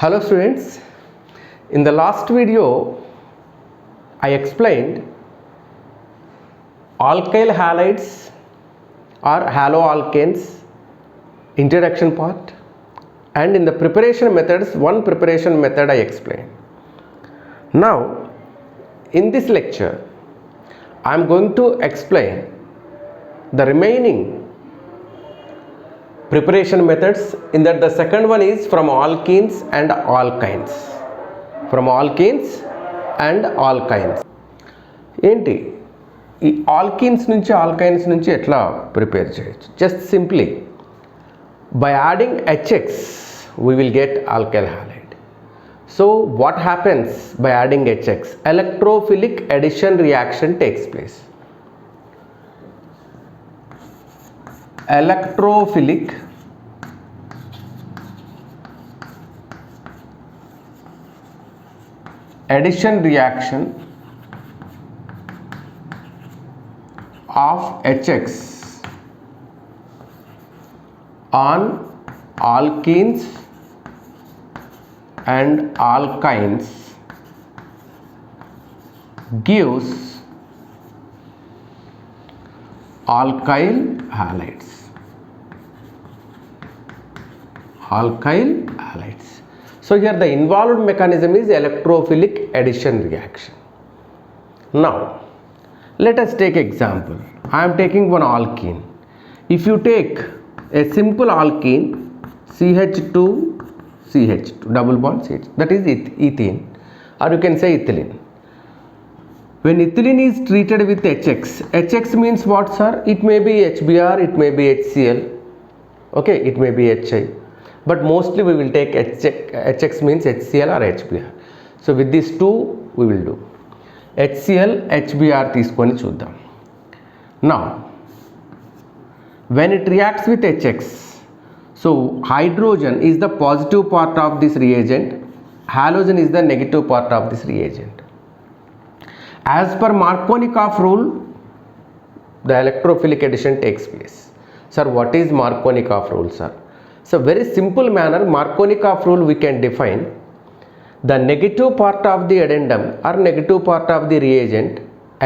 Hello students, in the last video I explained alkyl halides or haloalkanes introduction part, and in the preparation methods one preparation method I explained. Now in this lecture I am going to explain the remaining preparation methods, in that the second one is from alkenes and alkynes. From alkenes and alkynes. ఏంటి ఈ alkenes నుంచి alkynes నుంచి ఎట్లా prepare చేయొచ్చు? Just simply by adding HX we will get alkyl halide. So what happens by adding HX? Electrophilic addition reaction takes place. Electrophilic addition reaction of HX on alkenes and alkynes gives alkyl halides. Alkyl halides. So here the involved mechanism is electrophilic addition reaction. Now let us take example. I am taking one alkene. If you take a simple alkene, CH2 CH2 double bond CH, that is ethene, or you can say ethylene. When ethylene is treated with HX, HX means what, sir? It may be HBr, it may be HCl, okay, it may be HI, but mostly we will take HX means HCl or HBr. So with these two we will do HCl HBr తీసుకొని చూద్దాం. Now when it reacts with HX, so hydrogen is the positive part of this reagent, halogen is the negative part of this reagent. As per Markovnikov rule, the electrophilic addition takes place. Sir, what is Markovnikov rule, sir? So very simple manner, Markovnikov rule we can define: the negative part of the addendum or negative part of the reagent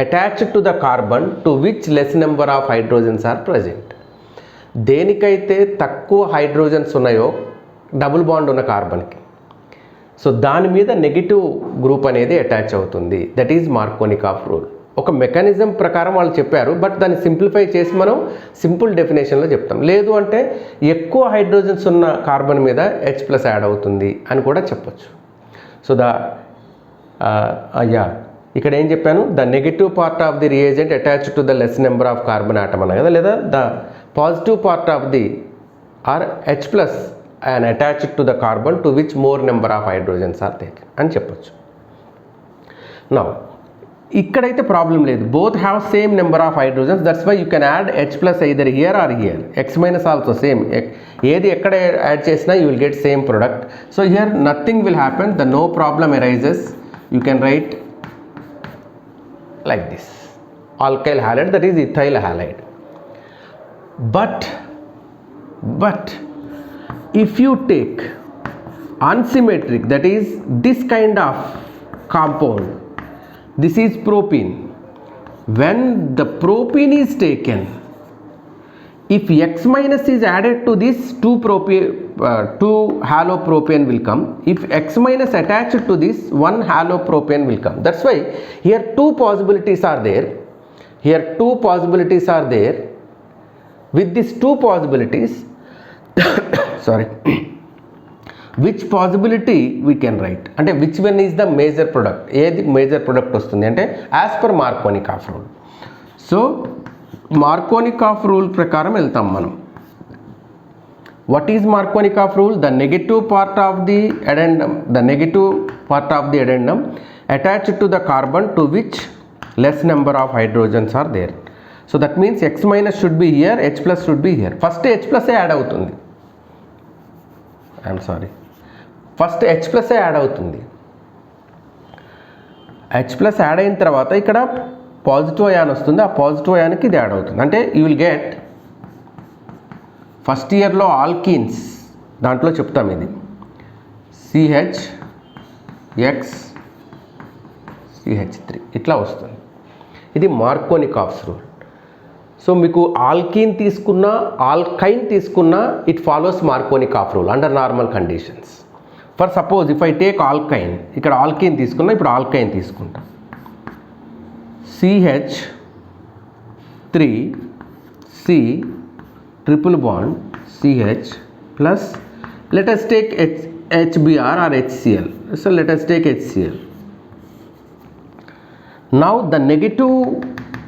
attached to the carbon to which less number of hydrogens are present. దేనికైతే తక్కువ hydrogens ఉన్నాయో double bond ఉన్న కార్బన్కి, so దాని మీద negative group అనేది attach అవుతుంది. That is Markovnikov rule. ఒక mechanism ప్రకారం వాళ్ళు చెప్పారు, బట్ దాన్ని సింప్లిఫై చేసి మనం సింపుల్ డెఫినేషన్లో చెప్తాం. లేదు అంటే ఎక్కువ హైడ్రోజన్స్ ఉన్న కార్బన్ మీద H+ యాడ్ అవుతుంది అని కూడా చెప్పచ్చు. సో ఇక్కడ ఏం చెప్పాను? The negative part of the reagent attached to the less number of carbon atom అన్నా కదా, లేదా the positive part of the R H+ and attached to the carbon to which more number of hydrogens are there అని చెప్పొచ్చు. Now ఇక్కడైతే problem లేదు, both have same number of hydrogens, that's why you can add H+ either here or here. X- also same, ఏది ఎక్కడ add చేసినా you will get same product. So here nothing will happen, the no problem arises. You can write like this: alkyl halide, that is ethyl halide. But if you take unsymmetric, that is this kind of compound, this is propene. When the propene is taken, if X- is added to this, 2 halopropane will come. If X- attached to this, 1 halopropane will come. That's why here two possibilities are there. With these two possibilities sorry, which possibility we can write, అంటే which one is the major product, ఏది major product వస్తుంది అంటే as per Markovnikov rule. So Markovnikov rule ప్రకారం వెళ్తాం మనం. What is Markovnikov rule? The negative part of the addendum attached to the carbon to which less number of hydrogens are there. So that means X- should be here, H+ should be here. First H+ add అవుతుంది. First H+ add అవుతుంది. H+ add అయిన తర్వాత ఇక్కడ positive ion వస్తుంది, ఆ positive అయాన్కి ఇది add అవుతుంది. అంటే యూ విల్ గెట్ ఫస్ట్ ఇయర్లో ఆల్కీన్స్ దాంట్లో చెప్తాం ఇది CH3 ఇట్లా వస్తుంది. ఇది మార్కోనికాఫ్స్ రూల్. సో మీకు ఆల్కీన్ తీసుకున్నా ఆల్కైన్ తీసుకున్నా it follows Markovnikov rule under normal conditions. For suppose if I take alkyne, ఇక్కడ ఆల్కీన్ తీసుకున్నా, ఇప్పుడు ఆల్కైన్ తీసుకుంటా. CH3C triple bond CH plus let us take HBr or HCl. So let us take HCl. Now the negative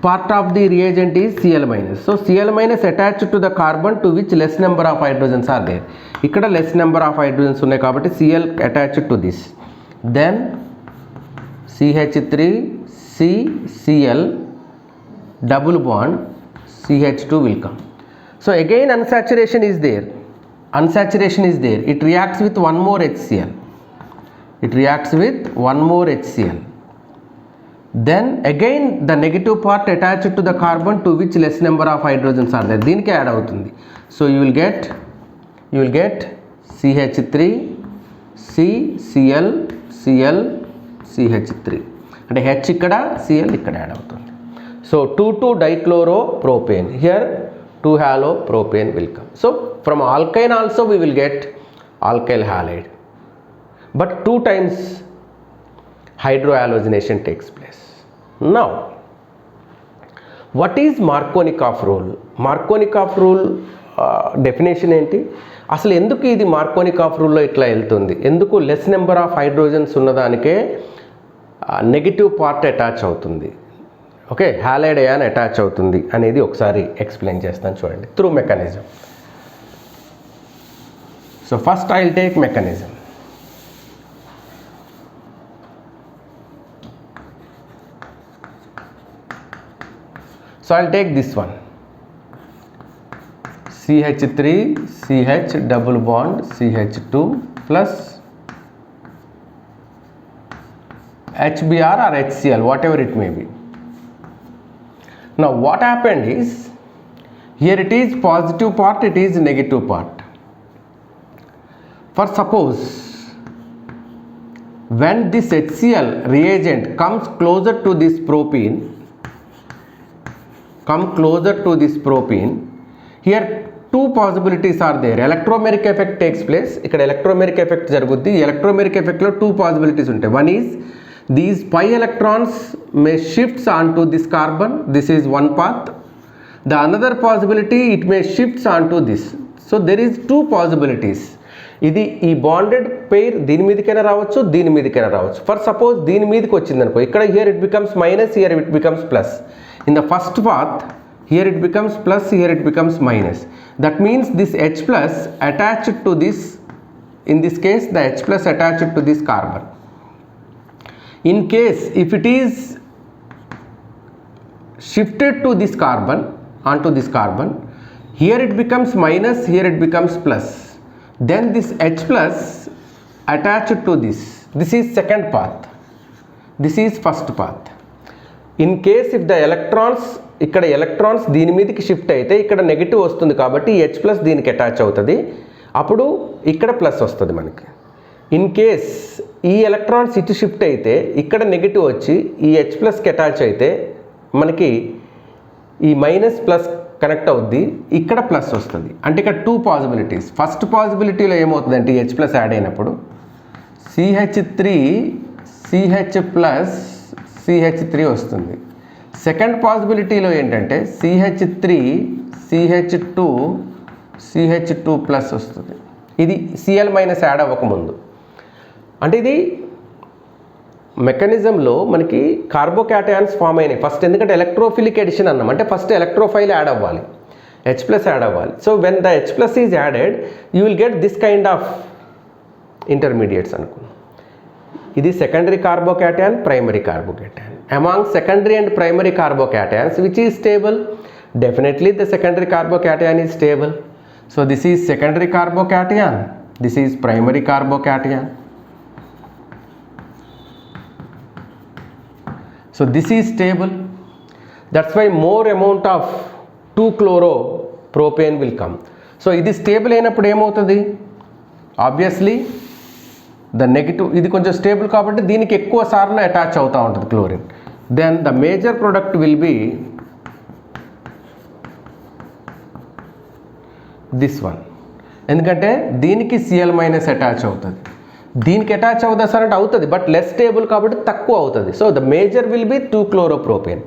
part of the reagent is Cl minus. So Cl minus attached to the carbon to which less number of hydrogens are there. ఇక్కడ less number of hydrogens ఉన్నాయి కాబట్టి Cl attached to this. Then CH3CCl double bond CH2 will come. So again unsaturation is there. It reacts with one more HCl. Then again the negative part attached to the carbon to which less number of hydrogens are there. దీనికి add అవుతుంది. So you will get CH3 CCl Cl CH3 అంటే H ఇక్కడ Cl ఇక్కడ add అవుతుంది. So 2,2 dichloro-propane. Here 2 halo-propane will come. So from alkyne also we will get alkyl halide, but 2 times hydrohalogenation takes place. Now what is Markovnikov rule? Markovnikov rule definition ఏంటి? అసలు ఎందుకు ఇది మార్కోనికాఫ్ రూల్లో ఇట్లా వెళ్తుంది? ఎందుకు లెస్ నెంబర్ ఆఫ్ హైడ్రోజన్స్ ఉన్నదానికే negative part attach అవుతుంది, okay, halide ion attach అవుతుంది అనేది ఒకసారి ఎక్స్ప్లెయిన్ చేస్తాను చూడండి through mechanism. So first I will take mechanism. So I'll take this one, CH3 CH double bond CH2 plus HBr or HCl, whatever it may be. Now what happened is, here it is positive part, it is negative part. For suppose when this HCl reagent comes closer to this propene, here 2 possibilities are there. Electromeric effect takes place. ఇక్కడ electromeric effect జరుగుద్ది. electromeric effect లో 2 possibilities ఉంటాయి. One is these pi electrons may shifts onto this carbon. This is one path. The another possibility, it may shifts onto this. So there is 2 possibilities. ఇది ఈ bonded pair దీని మీదకైనా రావచ్చు, దీని మీదకైనా రావచ్చు. For suppose దీని మీదకి వచ్చింది అనుకో, ఇక్కడ here it becomes minus, here it becomes plus. In the first path, here it becomes plus, here it becomes minus. That means this H plus attached to this, in this case the H plus attached to this carbon. In case if it is shifted to this carbon, onto this carbon, here it becomes minus, here it becomes plus. Then this H plus attached to this. This is second path. This is first path. In case if the electrons, ఇక్కడ electrons దీని మీదకి shift అయితే ఇక్కడ negative వస్తుంది కాబట్టి H plus దీనికి attach అవుతుంది, అప్పుడు ఇక్కడ ప్లస్ వస్తుంది మనకి. ఇన్ కేస్ ఈ ఎలక్ట్రాన్స్ ఇటు షిఫ్ట్ అయితే ఇక్కడ నెగిటివ్ వచ్చి ఈ H ప్లస్కి అటాచ్ అయితే మనకి ఈ మైనస్ ప్లస్ కనెక్ట్ అవుద్ది, ఇక్కడ ప్లస్ వస్తుంది. అంటే ఇక్కడ 2 పాసిబిలిటీస్. ఫస్ట్ పాసిబిలిటీలో ఏమవుతుందంటే H ప్లస్ యాడ్ అయినప్పుడు CH3 CH ప్లస్ CH3 వస్తుంది. సెకండ్ పాసిబిలిటీలో ఏంటంటే CH3 CH2 ప్లస్ వస్తుంది. ఇది Cl మైనస్ యాడ్ అవ్వకముందు. అంటే ఇది మెకానిజంలో మనకి కార్బోకాటయాన్స్ ఫామ్ అయినాయి ఫస్ట్, ఎందుకంటే ఎలక్ట్రోఫిలిక్ ఎడిషన్ అన్నాం, అంటే ఫస్ట్ ఎలక్ట్రోఫైల్ యాడ్ అవ్వాలి, H ప్లస్ యాడ్ అవ్వాలి. So when the H plus is added you will get this kind of intermediates అనుకున్నాం. ఇది secondary carbocation, primary carbocation. Among secondary and primary carbocations which is stable? Definitely the secondary carbocation is stable. So this is secondary carbocation, this is primary carbocation. So this is stable. That's why more amount of 2-chloropropane will come. So ఇది stable అయినప్పుడు ఏమవుతుంది? Obviously the negative, ఇది కొంచెం stable కాబట్టి దీనికి ఎక్కువ సార్లు attach అవుతూ ఉంటుంది chlorine. Then the major product will be this one, ఎందుకంటే దీనికి Cl మైనస్ అటాచ్ అవుతుంది, దీనికి అటాచ్ అవుతుందా సార్ అంటే అవుతుంది, బట్ లెస్ స్టేబుల్ కాబట్టి తక్కువ అవుతుంది. So the major will be 2-chloropropan.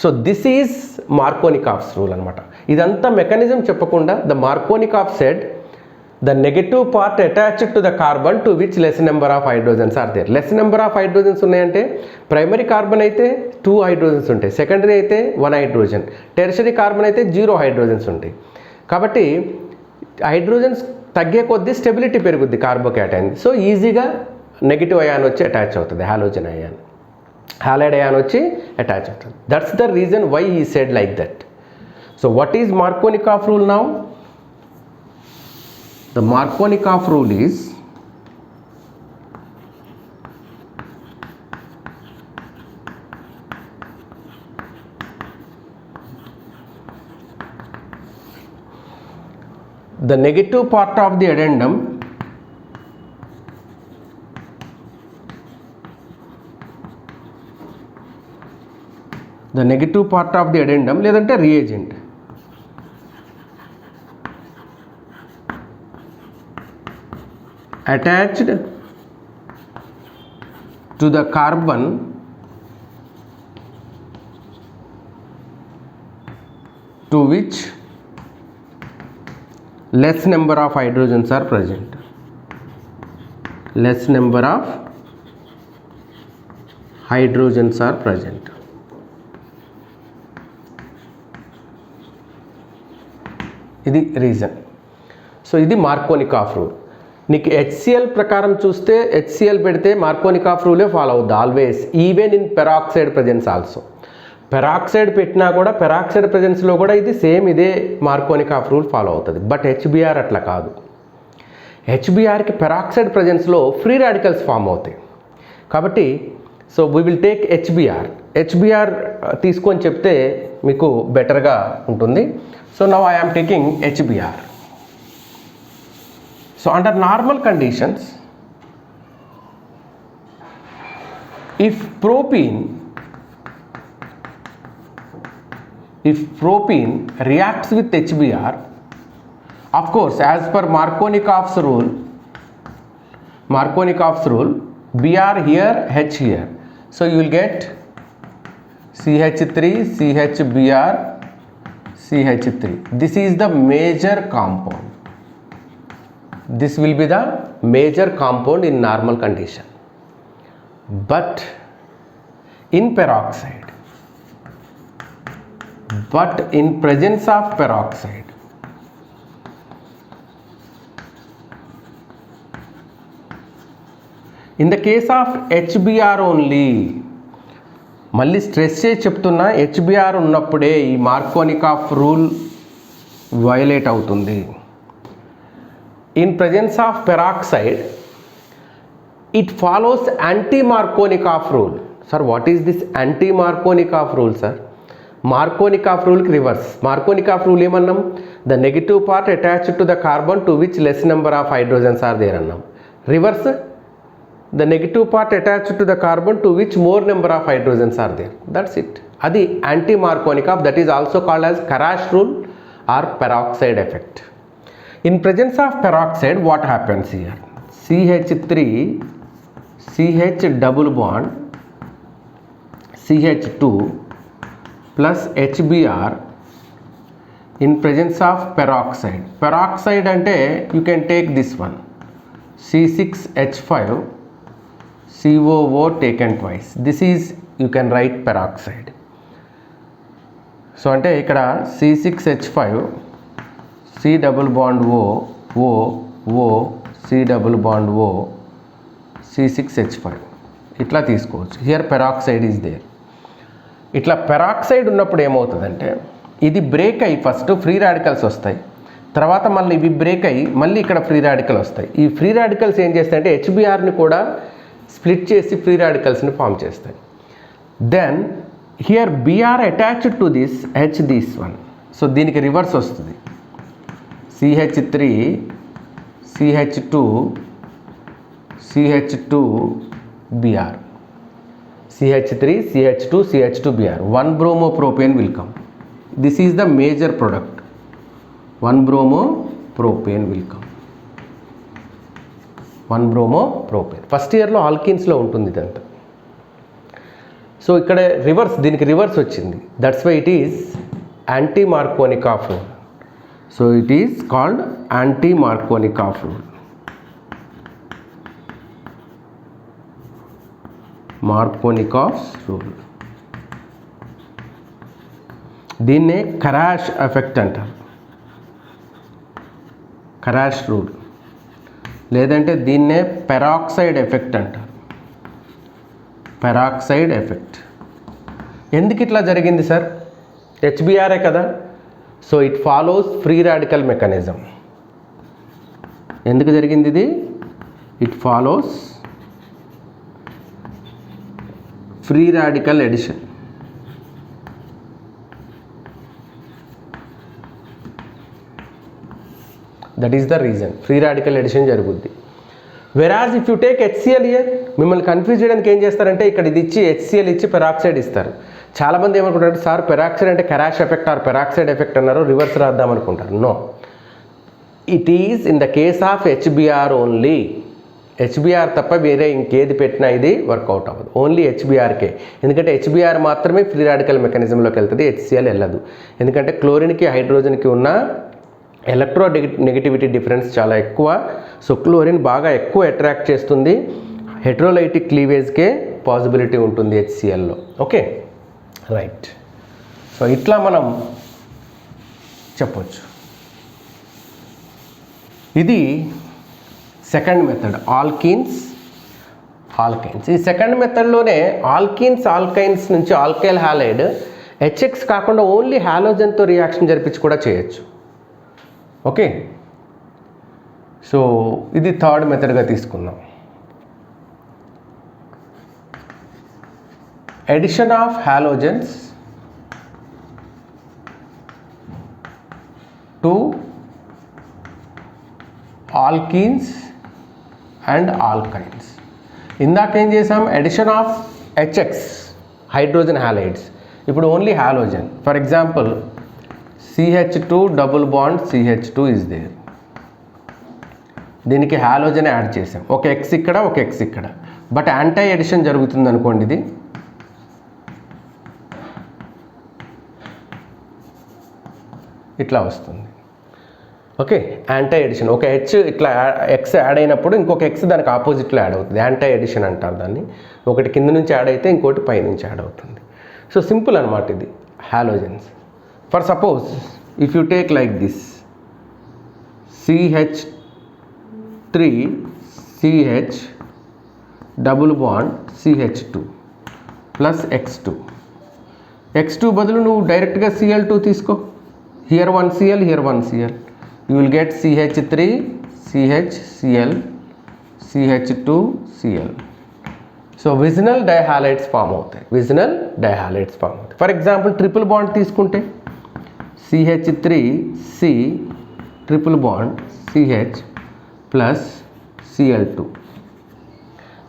So this is Markovnikov's rule అనమాట. ఇదంతా మెకానిజం చెప్పకుండా the Markovnikov said the negative part attached to the carbon to which less number of hydrogens are there. Less number of hydrogens ఉన్నాయంటే primary carbon అయితే 2 hydrogens ఉంటాయి, secondary అయితే 1 hydrogen, tertiary carbon అయితే 0 hydrogens ఉంటాయి. కాబట్టి hydrogens తగ్గే కొద్దీ stability పెరుగుద్ది కార్బోక్యాటైన్. సో ఈజీగా నెగిటివ్ అయాన్ వచ్చి అటాచ్ అవుతుంది, హాలోజన్ అయాన్, హాలైడ్ అయాన్ వచ్చి అటాచ్ అవుతుంది. That's the reason why he said like that. So what is Markovnikov rule now? The Markovnikov rule is the negative part of the addendum లేదంటే reagent attached to the carbon to which less number of hydrogens are present. Less number of hydrogens are present. ఇది reason. So ఇది మార్కోనికాఫ్ rule. నీకు HCl ప్రకారం చూస్తే HCl పెడితే మార్కోనికాఫ్ రూలే follow అవుద్ది always, even in peroxide presence also. Peroxide పెట్టినా కూడా peroxide ప్రజెన్స్లో కూడా ఇది సేమ్ ఇదే మార్కోనికాఫ్ రూల్ ఫాలో అవుతుంది. బట్ HBr అట్లా కాదు. HBrకి పెరాక్సైడ్ ప్రజెన్స్లో ఫ్రీ రాడికల్స్ ఫామ్ అవుతాయి. కాబట్టి so we will take HBr తీసుకొని చెప్తే మీకు బెటర్గా ఉంటుంది. So now I am taking HBr. So under normal conditions if propene reacts with HBr, of course as per Markovnikov's rule, Br here, H here, so you will get CH3 CHBr CH3. This is the major compound. This will be the major compound in normal condition, but in peroxide, in presence of peroxide, in the case of HBr only, మళ్ళీ stress చేసి చెప్తున్నా, HBr ఉన్నప్పుడే ఈ మార్కోనికాఫ్ rule violate అవుతుంది. In presence of peroxide it follows anti-Markovnikov rule. Sir, what is this anti-Markovnikov rule, sir? Markovnikov rule ki reverse. Markovnikov rule ఏమన్నాం? The negative part attached to the carbon to which less number of hydrogens are there అన్నాం. Reverse, the negative part attached to the carbon to which more number of hydrogens are there. That's it. అది anti-Markovnikov, that is also called as Karash rule or peroxide effect. In presence of peroxide, what happens here? CH3 CH double bond CH2 plus HBr in presence of peroxide. Peroxide ante you can take this one, C6H5 COO taken twice. This is, you can write peroxide. So ante ikkada C6H5 C double bond O C double bond O C6H5 ఇట్లా తీసుకోవచ్చు. Here peroxide is there. ఇట్లా peroxide ఉన్నప్పుడు ఏమవుతుందంటే ఇది break అయ్యి first free radicals వస్తాయి, తర్వాత మళ్ళీ ఇవి బ్రేక్ అయ్యి మళ్ళీ ఇక్కడ ఫ్రీ రాడికల్ వస్తాయి. ఈ ఫ్రీ రాడికల్స్ ఏం చేస్తాయంటే HBrని కూడా స్ప్లిట్ చేసి ఫ్రీ రాడికల్స్ని ఫామ్ చేస్తాయి. Then here Br attached to this this one. సో దీనికి రివర్స్ వస్తుంది, CH3 CH2 CH2Br, CH3 CH2 CH2Br, 1 bromopropane will come. This is the major product. 1 bromopropane will come. 1 bromopropane first ఇయర్లో ఆల్కిన్స్లో ఉంటుంది ఇదంతా. So ఇక్కడ reverse, దీనికి reverse వచ్చింది. That's why it is anti Markovnikov rule. So it is called anti Markovnikov rule. Markovnikov rule. దీన్నే Kharasch effect అంటారు. Kharasch rule, లేదంటే దీన్నే పెరాక్సైడ్ ఎఫెక్ట్ అంటారు. Peroxide effect. ఎందుకు ఇట్లా జరిగింది సార్? హెచ్బిఆర్ఏ కదా. So it follows free radical mechanism. ఎందుకు జరిగింది ఇది? It follows free radical addition. That is the reason. Free radical addition జరుగుద్ది. Whereas if you take HCl here, మిమ్మల్ని కన్ఫ్యూజ్ చేయడానికి ఏం చేస్తారంటే ఇక్కడ ఇది ఇచ్చి HCl ఇచ్చి పెరాక్సైడ్ ఇస్తారు. చాలామంది ఏమనుకుంటారు, సార్ పెరాక్సైడ్ అంటే Kharasch effect or peroxide effect అన్నారు, రివర్స్ రాద్దాం అనుకుంటారు. No, it is in the case of HBr only. HBr తప్ప వేరే ఇంకేది పెట్టినా ఇది వర్కౌట్ అవ్వదు. ఓన్లీ HBrకే. ఎందుకంటే HBr మాత్రమే ఫ్రీ రాడికల్ మెకానిజంలోకి వెళ్తుంది, HCl వెళ్ళదు. ఎందుకంటే క్లోరిన్కి హైడ్రోజన్కి ఉన్న ఎలక్ట్రో నెగటివిటీ డిఫరెన్స్ చాలా ఎక్కువ. సో క్లోరిన్ బాగా ఎక్కువ అట్రాక్ట్ చేస్తుంది. హెట్రోలైటిక్ క్లీవేజ్కే పాసిబిలిటీ ఉంటుంది HClలో. Okay, right. సో ఇట్లా మనం చెప్పొచ్చు. ఇది సెకండ్ మెథడ్, ఆల్కీన్స్. ఈ సెకండ్ మెథడ్లోనే ఆల్కైన్స్ నుంచి ఆల్కైల్ హాలైడ్ HX కాకుండా ఓన్లీ హాలోజన్తో రియాక్షన్ జరిపించి కూడా చేయొచ్చు. ఓకే, సో ఇది థర్డ్ మెథడ్గా తీసుకుందాం. Addition of halogens to alkenes and alkynes. ఇందాకేం చేసాం? Addition of HX, hydrogen halides. ఇప్పుడు only halogen. For example CH2 double bond CH2 is there. దీనికి హాలోజన్ యాడ్ చేసాం. ఒక X ఇక్కడ, ఒక X ఇక్కడ. బట్ యాంటీ ఎడిషన్ జరుగుతుంది అనుకోండి, ఇది ఇట్లా వస్తుంది. Okay, anti addition. ఒక H ఇట్లా X యాడ్ అయినప్పుడు ఇంకొక X దానికి ఆపోజిట్లో యాడ్ అవుతుంది. యాంటీ ఎడిషన్ అంటారు దాన్ని. ఒకటి కింద నుంచి యాడ్ అయితే ఇంకోటి పై నుంచి యాడ్ అవుతుంది. సో సింపుల్ అనమాట ఇది halogens. For suppose if you take like this, CH3 CH double bond CH2 plus X2 బదులు నువ్వు డైరెక్ట్గా Cl2 తీసుకో. Here one Cl, here one Cl. You will get CH3 CH Cl CH2 Cl. So vicinal dihalides form అవుతాయి. For example triple bond తీసుకుంటే CH3 C triple bond CH plus Cl2.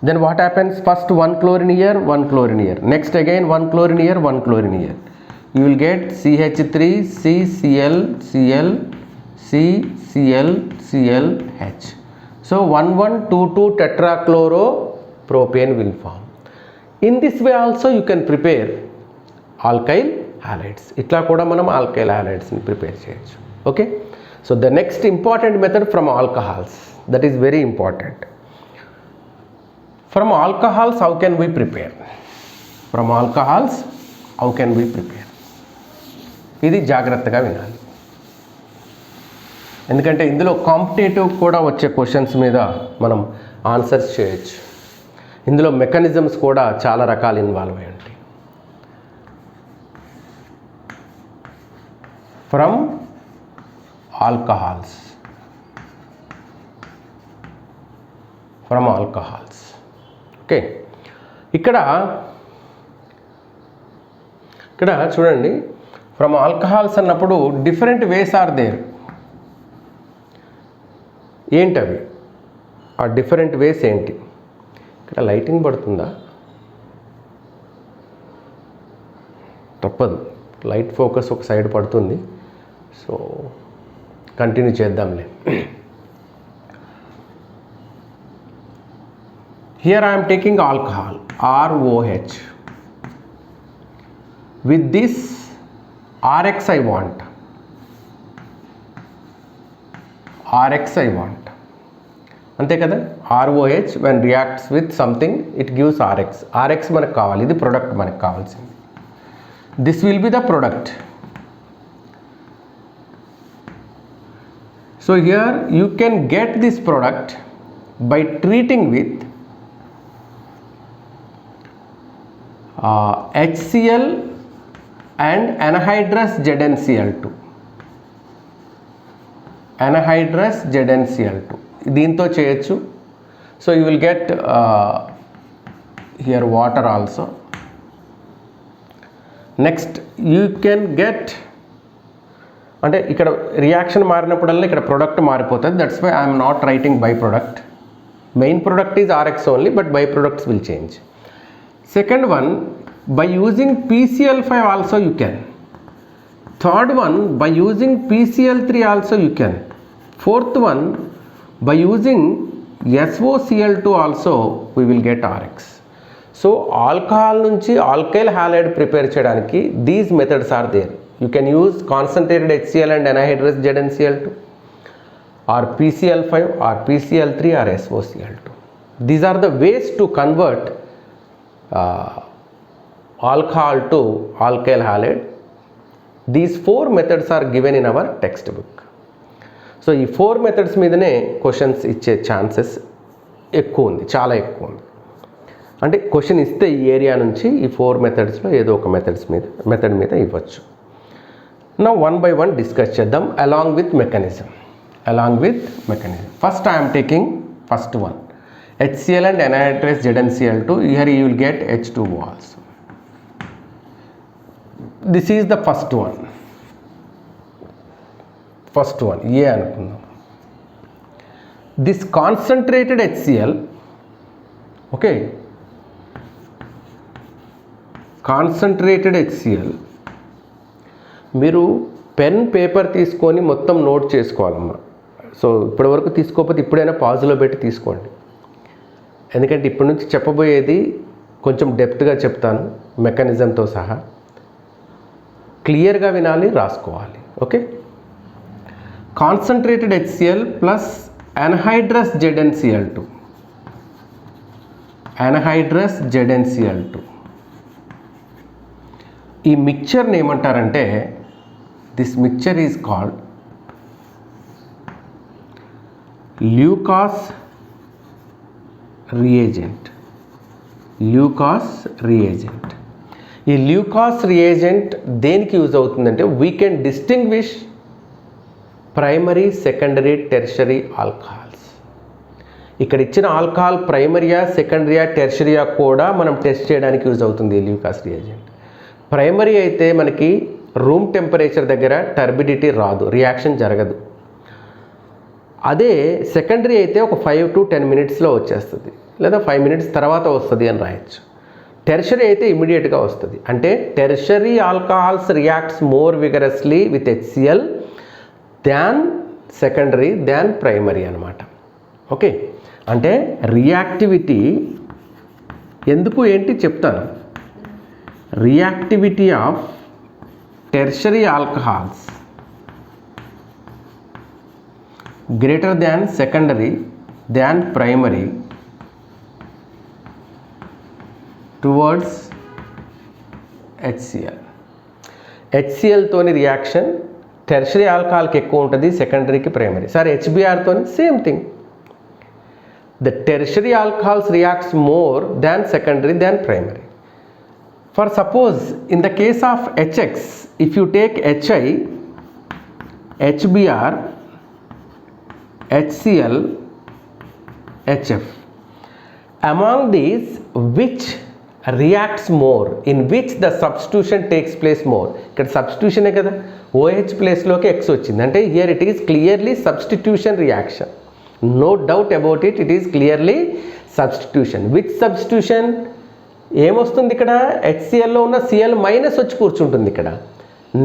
Then what happens? First one chlorine here, one chlorine here. Next again one chlorine here, one chlorine here. You will get CH3 C Cl Cl C Cl Cl H. So 1,1,2,2 tetrachloropropane will form. In this way also you can prepare alkyl halides. ఇట్లా కూడా మనం alkyl హాలైడ్స్ని prepare చేయొచ్చు. Okay, so the next important method from alcohols, that is very important. From alcohols how can we prepare? ఇది జాగ్రత్తగా వినాలి. ఎందుకంటే ఇందులో competitive కూడా వచ్చే క్వశ్చన్స్ మీద మనం ఆన్సర్స్ చేయొచ్చు. ఇందులో మెకానిజమ్స్ కూడా చాలా రకాలు ఇన్వాల్వ్ అయి ఉంటాయి. ఫ్రమ్ ఆల్కహాల్స్ ఓకే, ఇక్కడ చూడండి, ఫ్రమ్ ఆల్కహాల్స్ అన్నప్పుడు డిఫరెంట్ వేస్ ఆర్ దేర్. ఏంటవి? ఆ డిఫరెంట్ వేస్ ఏంటి? ఇక్కడ లైటింగ్ పడుతుందా? తప్పదు, లైట్ ఫోకస్ ఒక సైడ్ పడుతుంది. సో కంటిన్యూ చేద్దాంలే. Here I am taking alcohol, ROH. With this RX I want. అంతే కదా, ROH when reacts with something it gives RX. RX మనకు కావాలి, ఇది ప్రొడక్ట్ మనకు కావాల్సింది. This will be the product. So here you can get this product by treating with HCl and anhydrous ZnCl2. దీంతో చేయొచ్చు. So you will get here water also. Next you can get, అంటే ఇక్కడ reaction మారినప్పుడల్లా ఇక్కడ product మారిపోతుంది. That's why I'm not writing by product. Main product is RX only, but by products will change. Second one, by using PCl5 also you can. Third one, by using PCl3 also you can. Fourth one, by using SOCl2 also we will get RX. So alcohol నుంచి alkyl halide prepare చేయడానికి these methods are there. You can use concentrated HCl and anhydrous ZnCl2 or PCl5 or PCl3 or SOCl2. These are the ways to convert alcohol to alkyl halide. These 4 methods are given in our textbook. So ఈ 4 methods మీదనే questions ఇచ్చే chances ఎక్కువ ఉంది, చాలా ఎక్కువ ఉంది. అంటే question ఇస్తే ఈ ఏరియా నుంచి ఈ 4 మెథడ్స్లో ఏదో ఒక మెథడ్ మీద ఇవ్వచ్చు. నా 1 by 1 డిస్కస్ చేద్దాం along with mechanism. First I'm taking first one, HCl and anhydrous ZnCl2. Here you will get H2O also. This is the first one. A అనుకుందాం. This concentrated HCl, okay, మీరు pen paper తీసుకొని మొత్తం note చేసుకోవాలమ్మా. So ఇప్పటివరకు తీసుకోకపోతే ఇప్పుడైనా పాజులో పెట్టి తీసుకోండి. ఎందుకంటే ఇప్పటి నుంచి చెప్పబోయేది కొంచెం డెప్త్గా చెప్తాను, మెకానిజంతో సహా. క్లియర్గా వినాలి, రాసుకోవాలి. Okay, concentrated HCl plus anhydrous ZnCl2. ఈ మిక్చర్ని ఏమంటారంటే, this mixture is called Lucas reagent. ఈ ల్యూకాస్ రియేజెంట్ దేనికి యూజ్ అవుతుందంటే, we can distinguish primary, secondary, tertiary alcohols. ఇక్కడ ఇచ్చిన ఆల్కహాల్ ప్రైమరీయా, సెకండరీయా, టెర్షరీయా కూడా మనం టెస్ట్ చేయడానికి యూజ్ అవుతుంది ఈ ల్యూకాస్ రియేజెంట్. ప్రైమరీ అయితే మనకి రూమ్ టెంపరేచర్ దగ్గర టర్బిడిటీ రాదు, రియాక్షన్ జరగదు. అదే సెకండరీ అయితే ఒక 5 to 10 minutesలో వచ్చేస్తుంది, లేదా 5 minutes తర్వాత వస్తుంది అని రాయొచ్చు. టెర్షరీ అయితే ఇమీడియట్గా వస్తుంది. అంటే tertiary alcohols reacts more vigorously with HCl than secondary than primary అనమాట. ఓకే, అంటే రియాక్టివిటీ ఎందుకు ఏంటి చెప్తాను. Reactivity of tertiary alcohols greater than secondary than primary towards HCl. HCl తోని రియాక్షన్ టెర్షరీ ఆల్కహాల్కి ఎక్కువ ఉంటుంది, సెకండరీకి ప్రైమరీ. సార్ HBr తోని same thing. The tertiary alcohols reacts more than secondary than primary. For suppose in the case of HX, if you take HI, HBr, HCl, HF, among these which reacts more, in which the substitution takes place more? ఇక్కడ సబ్స్టిట్యూషనే కదా, OH ప్లేస్లోకి X వచ్చింది అంటే here it is clearly substitution reaction. No doubt about it, it is clearly substitution. Which substitution? ఏమొస్తుంది ఇక్కడ? HClలో ఉన్న Cl minus వచ్చి కూర్చుంటుంది ఇక్కడ.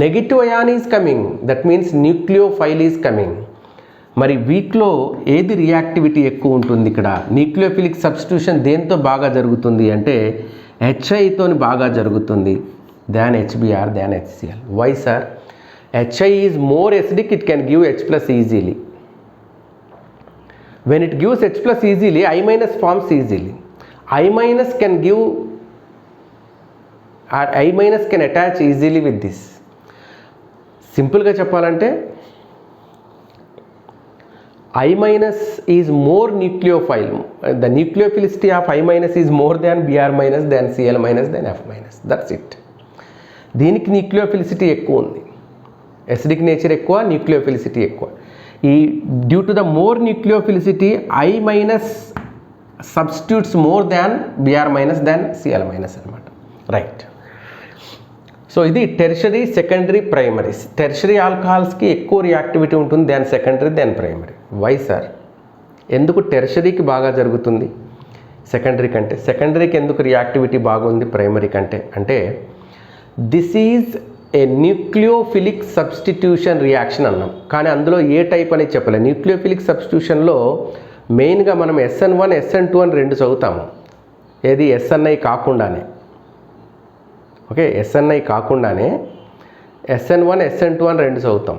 Negative ion is coming, that means nucleophile is coming. మరి వీటిలో ఏది రియాక్టివిటీ ఎక్కువ ఉంటుంది ఇక్కడ? న్యూక్లియోఫిలిక్ సబ్స్టిట్యూషన్ దేంతో బాగా జరుగుతుంది అంటే HIతో బాగా జరుగుతుంది than HBr than HCl. Why sir? HI is more acidic, it can give H plus easily. When it gives H plus easily, I minus forms easily. I minus can give, or I minus can attach easily with this. సింపుల్గా చెప్పాలంటే I minus is more nucleophile. The nucleophilicity of I minus is more than Br minus than Cl minus than F minus. That's it. దీనికి న్యూక్లియోఫిలిసిటీ ఎక్కువ ఉంది. Acidic nature ఎక్కువ, nucleophilicity ఎక్కువ. ఈ due to the more nucleophilicity I minus substitutes more than Br minus than Cl minus అనమాట. Right. So ఇది tertiary, secondary, primaries. టెర్షరీ ఆల్కహాల్స్కి ఎక్కువ రియాక్టివిటీ ఉంటుంది than secondary than primary. Why sir? ఎందుకు టెర్షరీకి బాగా జరుగుతుంది సెకండరీ కంటే? సెకండరీకి ఎందుకు రియాక్టివిటీ బాగుంది ప్రైమరీ కంటే అంటే this is a nucleophilic substitution reaction అన్నాం, కానీ అందులో ఏ టైప్ అనేది చెప్పలేదు. న్యూక్లియోఫిలిక్ సబ్స్టిట్యూషన్లో మెయిన్గా మనం SN1 SN2 అని రెండు చదువుతాము. ఏది? SNI కాకుండానే. ఓకే, SNI కాకుండానే SN1 SN2 అని రెండు చదువుతాం.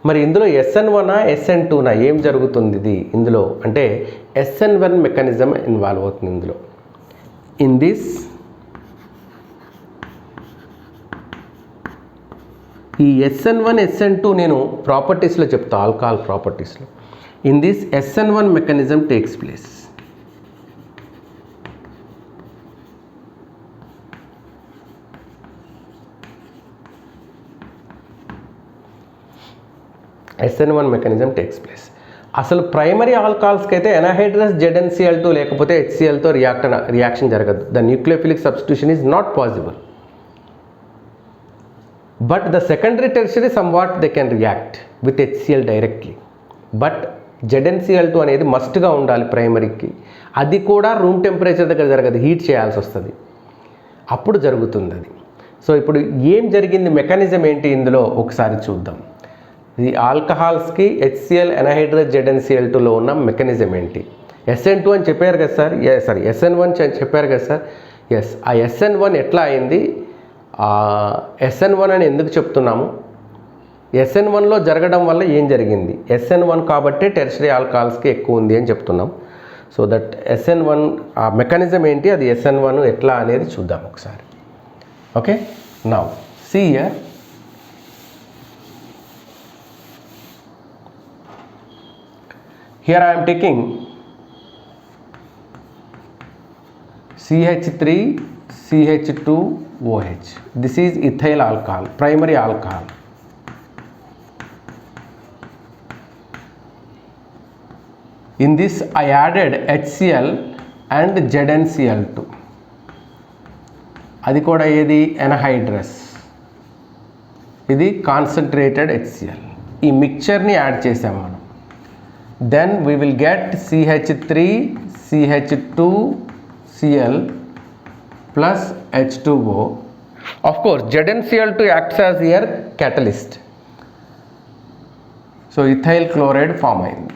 మరి ఇందులో SN1 SN2 ఏం జరుగుతుంది ఇది ఇందులో అంటే SN1 మెకానిజం ఇన్వాల్వ్ అవుతుంది ఇందులో. ఇన్ దిస్ ఈ SN1 SN2 నేను ప్రాపర్టీస్లో చెప్తా, ఆల్కహాల్ ప్రాపర్టీస్లో. In this SN1 mechanism takes place. SN1 mechanism takes place. అసలు ప్రైమరీ ఆల్కహాల్స్కి అయితే ఎనహైడ్రస్ ZnCl2 లేకపోతే HClతో రియాక్షన్ జరగదు. The nucleophilic substitution is not possible. But the secondary tertiary somewhat they can react with HCl directly. But ZnCl2 అనేది మస్ట్గా ఉండాలి ప్రైమరీకి. అది కూడా రూమ్ టెంపరేచర్ దగ్గర జరగదు, హీట్ చేయాల్సి వస్తుంది, అప్పుడు జరుగుతుంది అది. సో ఇప్పుడు ఏం జరిగింది, మెకానిజం ఏంటి ఇందులో ఒకసారి చూద్దాం. ఈ ఆల్కహాల్స్కి HCl ఎనహైడ్రస్ ZnCl2లో ఉన్న మెకానిజం ఏంటి? SN2 అని చెప్పారు కదా సార్, సారీ SN1 అని చెప్పారు కదా సార్. ఎస్, ఆ SN1 ఎట్లా అయింది? SN1 అని ఎందుకు చెప్తున్నాము? SN1లో జరగడం వల్ల ఏం జరిగింది? SN1 కాబట్టి టెర్షరీ ఆల్కహాల్స్కి ఎక్కువ ఉంది అని చెప్తున్నాం. సో దట్ SN1 ఆ మెకానిజం ఏంటి, అది SN1 ఎట్లా అనేది చూద్దాం ఒకసారి. Okay, now see here. Here I am taking CH3 CH2OH. This is ethyl alcohol, primary alcohol. In this I added HCl and ZnCl2. అది కూడా ఏది? ఎనహైడ్రస్. ఇది కాన్సన్ట్రేటెడ్ HCl. ఈ మిక్చర్ని యాడ్ చేసాం మనం. Then we will get CH3 CH2Cl plus H2O. Of course ZnCl2 acts as here catalyst. So ethyl chloride form అయింది.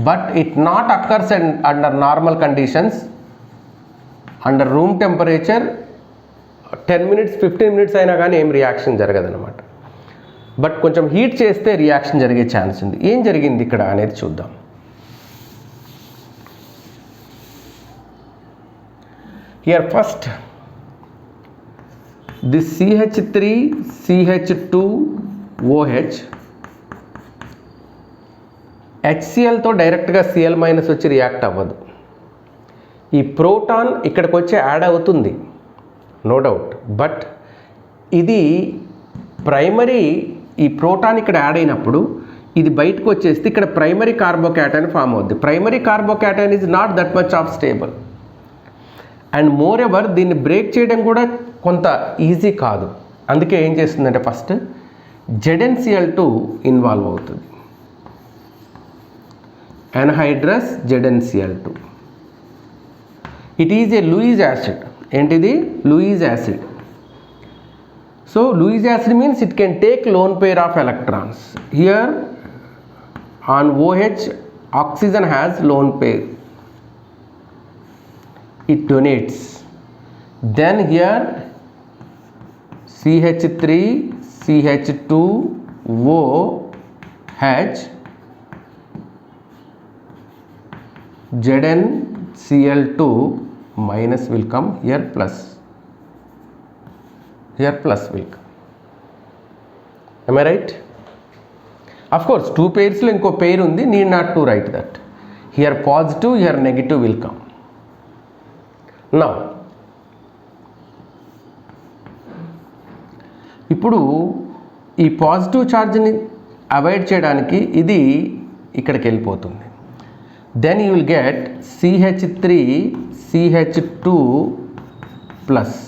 But it not occurs under normal conditions. Under room temperature 10 minutes 15 minutes అయినా కానీ ఏం reaction జరగదన్నమాట. But కొంచెం heat చేస్తే reaction జరిగే chance ఉంది. ఏం జరిగింది ఇక్కడ అనేది చూద్దాం. Here first this CH3 CH2OH HClతో డైరెక్ట్గా Cl మైనస్ వచ్చి రియాక్ట్ అవ్వదు. ఈ ప్రోటాన్ ఇక్కడికి వచ్చి యాడ్ అవుతుంది, నో డౌట్. బట్ ఇది ప్రైమరీ, ఈ ప్రోటాన్ ఇక్కడ యాడ్ అయినప్పుడు ఇది బయటకు వచ్చేస్తే ఇక్కడ ప్రైమరీ కార్బోక్యాటైన్ ఫామ్ అవుద్ది. Primary carbocation is not that much of stable and moreover దీన్ని బ్రేక్ చేయడం కూడా కొంత ఈజీ కాదు. అందుకే ఏం చేస్తుందంటే ఫస్ట్ ZnCl2 ఇన్వాల్వ్ అవుతుంది. anhydrous ZnCl2. It is a Lewis acid. ఏంటిది? Lewis acid. So Lewis acid means it can take lone pair of electrons. Here on OH, oxygen has lone pair. It donates. Then here CH3, CH2OH, ZnCl2 minus will come, here plus. Here plus will come. Am I right? Of course, two pairs lo inko pair undi, need not to write that. Here positive, here negative will come. Now, ఇప్పుడు ఈ positive ఛార్జ్ని avoid చేయడానికి ఇది ఇక్కడికి వెళ్ళిపోతుంది. Then you will get CH3 CH2 plus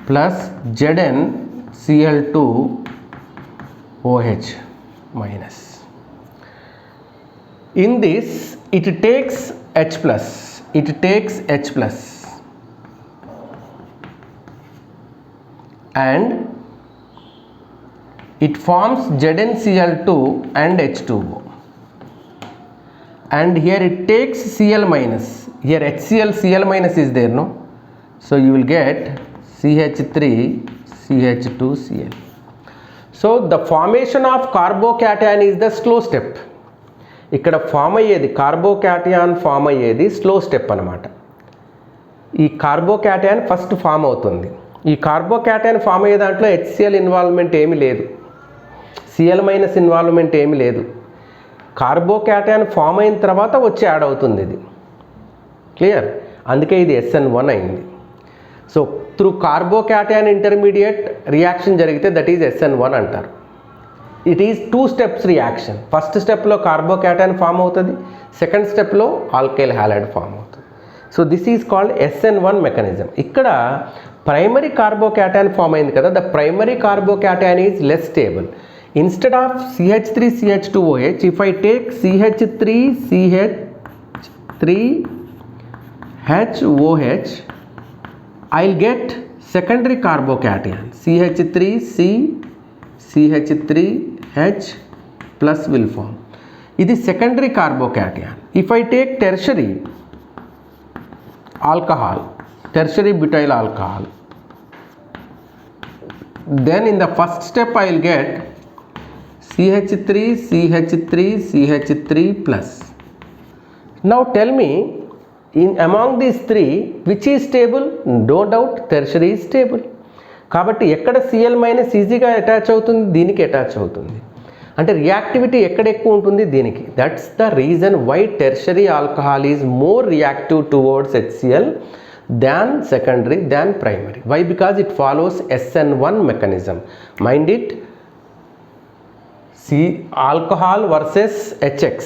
plus ZnCl2 OH minus. In this it takes H plus, it takes H plus and it forms ZnCl2 and H2O, and here it takes Cl minus, here HCl Cl minus is there, no? So you will get CH3 CH2 Cl. So the formation of carbocation is the slow step. ఇక్కడ form అయ్యేది carbocation form అయ్యేది slow step అనమాట. ఈ carbocation first form అవుతుంది. ఈ carbocation form అయ్యే దాంట్లో HCl involvement ఏమీ లేదు, Cl మైనస్ ఇన్వాల్వ్మెంట్ ఏమీ లేదు. కార్బోకాటయాన్ ఫామ్ అయిన తర్వాత వచ్చి యాడ్ అవుతుంది ఇది. క్లియర్? అందుకే ఇది SN1 అయింది. So through carbocation intermediate reaction జరిగితే దట్ ఈజ్ SN1 అంటారు. It is two steps reaction. First స్టెప్లో కార్బోకాటయాన్ ఫామ్ అవుతుంది, సెకండ్ స్టెప్లో ఆల్కైల్ హ్యాలైడ్ ఫామ్ అవుతుంది. So this is called SN1 mechanism. ఇక్కడ ప్రైమరీ కార్బోకాటయాన్ ఫామ్ అయింది కదా, the primary carbocation is less stable. Instead of CH3 CH2OH, if I take CH3 CH3HOH, I'll get secondary carbocation CH3C CH3H plus will form. ఇది secondary carbocation. If I take tertiary alcohol, tertiary butyl alcohol, then in the first step I will get CH3 CH3 CH3 plus. Now tell me, in among these three which is stable? No doubt tertiary is stable. కాబట్టి ఎక్కడ Cl minus ఈజీగా attach అవుతుంది? దీనికి attach అవుతుంది. అంటే reactivity ఎక్కడ ఎక్కువ ఉంటుంది? దీనికి. That's the reason why tertiary alcohol is more reactive towards HCl than secondary than primary. Why? Because it follows SN1 mechanism. Mind it. Alcohol versus HX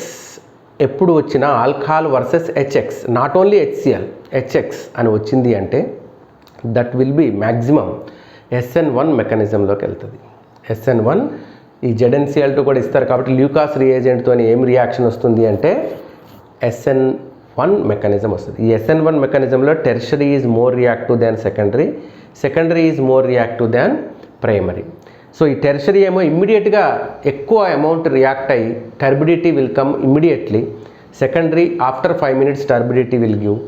ఎప్పుడు వచ్చినా alcohol versus HX, not only HCl, HX అని వచ్చింది అంటే that will be maximum SN1 మెకానిజంలోకి వెళ్తుంది. SN1 ఈ ZnCl2 కూడా ఇస్తారు కాబట్టి ల్యూకాస్ రియేజెంట్తో ఏం రియాక్షన్ వస్తుంది అంటే SN1 మెకానిజం వస్తుంది. ఈ SN1 మెకానిజంలో tertiary is more reactive than secondary, secondary is more reactive than primary. So ఈ టెర్షరీ ఏమో ఇమ్మీడియట్గా ఎక్కువ అమౌంట్ రియాక్ట్ అయ్యి turbidity will come immediately. Secondary after 5 minutes turbidity will give,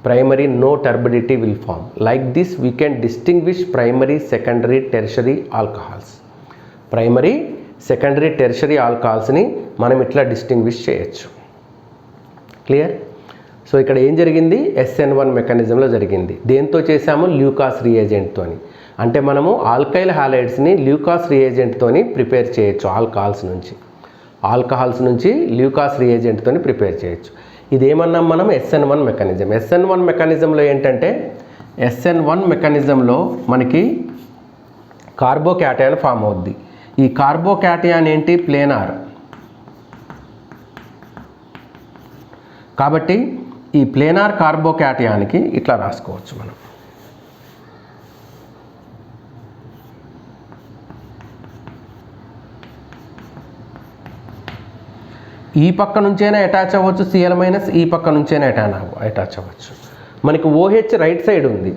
primary no turbidity will form. Like this we can distinguish primary, secondary, tertiary alcohols. Primary, secondary, tertiary alcohols ni మనం ఇట్లా distinguish చేయొచ్చు. Clear? So ఇక్కడ ఏం జరిగింది? SN1 మెకానిజంలో జరిగింది. దేంతో చేసాము? Lucas రియేజెంట్తోని. అంటే మనము ఆల్కైల్ హాలైడ్స్ని ల్యూకాస్ రియేజెంట్తోని ప్రిపేర్ చేయొచ్చు. ఆల్కహాల్స్ నుంచి ల్యూకాస్ రియేజెంట్తోని ప్రిపేర్ చేయొచ్చు. ఇదేమన్నాం మనం? SN1 mechanism. SN1 మెకానిజంలో ఏంటంటే SN1 మెకానిజంలో మనకి కార్బోకాటయాన్ ఫామ్ అవుద్ది. ఈ కార్బోకాటయాన్ ఏంటి? ప్లేనార్. కాబట్టి ఈ ప్లేనార్ కార్బోకాటయాన్కి ఇట్లా రాసుకోవచ్చు మనం. ఈ పక్క నుంచైనా అటాచ్ అవ్వచ్చు, Cl మైనస్ ఈ పక్క నుంచైనా అటాచ్ అవ్వచ్చు. మనకి OH రైట్ సైడ్ ఉంది,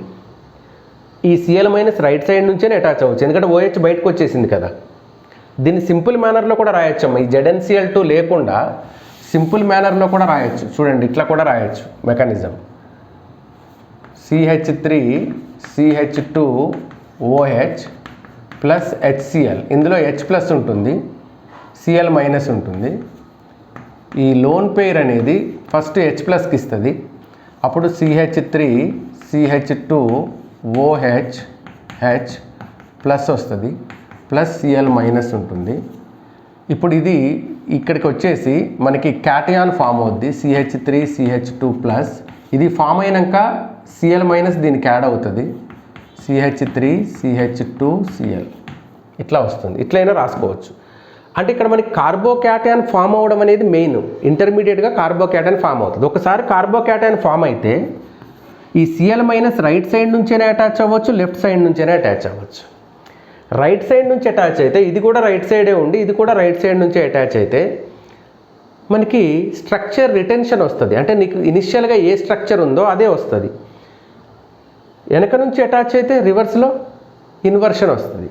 ఈ Cl మైనస్ రైట్ సైడ్ నుంచైనా అటాచ్ అవ్వచ్చు, ఎందుకంటే OH బయటకు వచ్చేసింది కదా. దీన్ని సింపుల్ మేనర్లో కూడా రాయొచ్చమ్మా, ఈ ZnCl2 లేకుండా సింపుల్ మేనర్లో కూడా రాయొచ్చు. చూడండి, ఇట్లా కూడా రాయొచ్చు mechanism. CH3 CH2OH plus HCl, ఇందులో H ప్లస్ ఉంటుంది, Cl మైనస్ ఉంటుంది. ఈ లోన్ పెయిర్ అనేది ఫస్ట్ H ప్లస్కి ఇస్తుంది, అప్పుడు CH3 CH2OH H ప్లస్ వస్తుంది, ప్లస్ Cl మైనస్ ఉంటుంది. ఇప్పుడు ఇది ఇక్కడికి వచ్చేసి మనకి క్యాటయాన్ ఫామ్ అవుద్ది, CH3 CH2 ప్లస్. ఇది ఫామ్ అయినాక Cl మైనస్ దీనికి యాడ్ అవుతుంది, CH3 CH2 Cl ఇట్లా వస్తుంది. ఇట్లయినా రాసుకోవచ్చు. అంటే ఇక్కడ మనకి కార్బోక్యాటయాన్ ఫామ్ అవ్వడం అనేది మెయిన్. ఇంటర్మీడియట్గా కార్బోక్యాటయాన్ ఫామ్ అవుతుంది. ఒకసారి కార్బోక్యాటయాన్ ఫామ్ అయితే ఈ Cl మైనస్ రైట్ సైడ్ నుంచైనా అటాచ్ అవ్వచ్చు, లెఫ్ట్ సైడ్ నుంచైనా అటాచ్ అవ్వచ్చు. రైట్ సైడ్ నుంచి అటాచ్ అయితే ఇది కూడా రైట్ సైడే ఉండి ఇది కూడా రైట్ సైడ్ నుంచి అటాచ్ అయితే మనకి స్ట్రక్చర్ రిటెన్షన్ వస్తుంది. అంటే నీకు ఇనిషియల్గా ఏ స్ట్రక్చర్ ఉందో అదే వస్తుంది. వెనక నుంచి అటాచ్ అయితే రివర్స్లో ఇన్వర్షన్ వస్తుంది.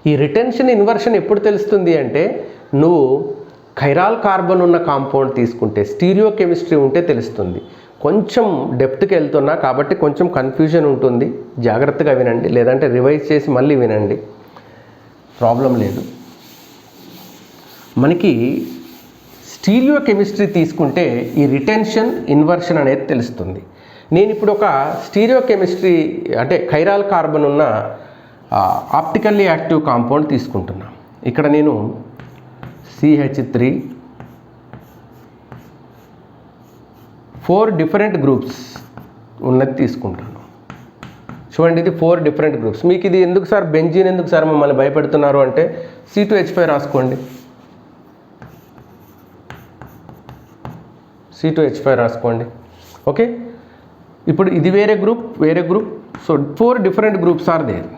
ఈ రిటెన్షన్ ఇన్వర్షన్ ఎప్పుడు తెలుస్తుంది అంటే నువ్వు ఖైరాల్ కార్బన్ ఉన్న కాంపౌండ్ తీసుకుంటే, స్టీరియో కెమిస్ట్రీ ఉంటే తెలుస్తుంది. కొంచెం డెప్త్కి వెళ్తున్నా కాబట్టి కొంచెం కన్ఫ్యూజన్ ఉంటుంది, జాగ్రత్తగా వినండి, లేదంటే రివైజ్ చేసి మళ్ళీ వినండి, ప్రాబ్లం లేదు. మనకి స్టీరియో కెమిస్ట్రీ తీసుకుంటే ఈ రిటెన్షన్ ఇన్వర్షన్ అనేది తెలుస్తుంది. నేను ఇప్పుడు ఒక స్టీరియో కెమిస్ట్రీ అంటే ఖైరాల్ కార్బన్ ఉన్న ఆప్టికల్లీ యాక్టివ్ కాంపౌండ్ తీసుకుంటున్నా. ఇక్కడ నేను CH3 4 డిఫరెంట్ గ్రూప్స్ ఉన్నది తీసుకుంటాను. చూడండి, ఇది 4 డిఫరెంట్ గ్రూప్స్. మీకు ఇది ఎందుకు సార్ బెంజీన్ ఎందుకు సార్ మమ్మల్ని భయపెడుతున్నారు అంటే C2H5 రాసుకోండి, C2H5 రాసుకోండి. ఓకే, ఇప్పుడు ఇది వేరే గ్రూప్, వేరే group. So 4 different groups are there.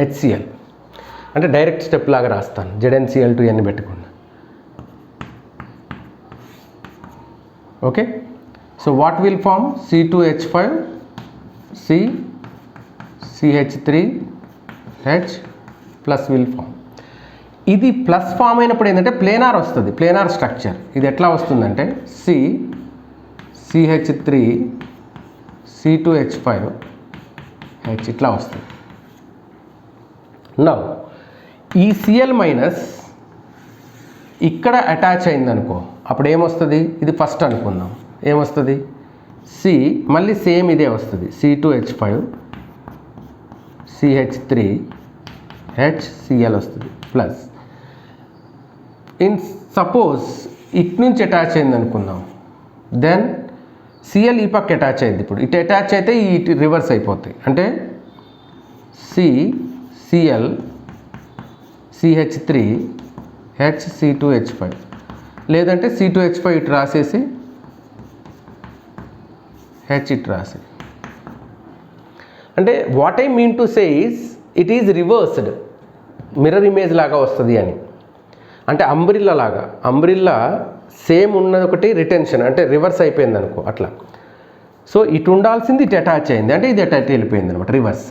HCl అంటే డైరెక్ట్ స్టెప్ లాగా రాస్తాను, ZnCl2 అని పెట్టుకున్నా. Okay, so what will form C2H5 CH3H plus will form. ఇది ప్లస్ ఫామ్ అయినప్పుడు ఏంటంటే ప్లేనార్ వస్తుంది, ప్లేనార్ స్ట్రక్చర్. ఇది ఎట్లా వస్తుందంటే CH3 C2H5 H ఇట్లా వస్తుంది. నౌ ఈ Cl మైనస్ ఇక్కడ అటాచ్ అయిందనుకో, అప్పుడు ఏమొస్తుంది, ఇది ఫస్ట్ అనుకుందాం, ఏమొస్తుంది C, మళ్ళీ సేమ్ ఇదే వస్తుంది, C2H5 CH3 HCl వస్తుంది ప్లస్. ఇన్ సపోజ్ ఇటు నుంచి అటాచ్ అయింది అనుకుందాం, దెన్ Cl ఈ పక్క అటాచ్ అయింది. ఇప్పుడు ఇటు అటాచ్ అయితే ఇటు రివర్స్ అయిపోతాయి, అంటే Cl CH3 C2H5, లేదంటే C2H5 ఇటు రాసేసి H ఇటు రాసి. అంటే what I mean to say is it is reversed, mirror image లాగా వస్తుంది అని. అంటే అంబ్రిల్లా లాగా, అంబ్రిల్లా సేమ్ ఉన్నది ఒకటి రిటెన్షన్ అంటే రివర్స్ అయిపోయింది అనుకో అట్లా. సో ఇటు ఉండాల్సింది ఇటు అటాచ్ అయింది, అంటే ఇది అటాచ్ వెళ్ళిపోయింది అనమాట, రివర్స్.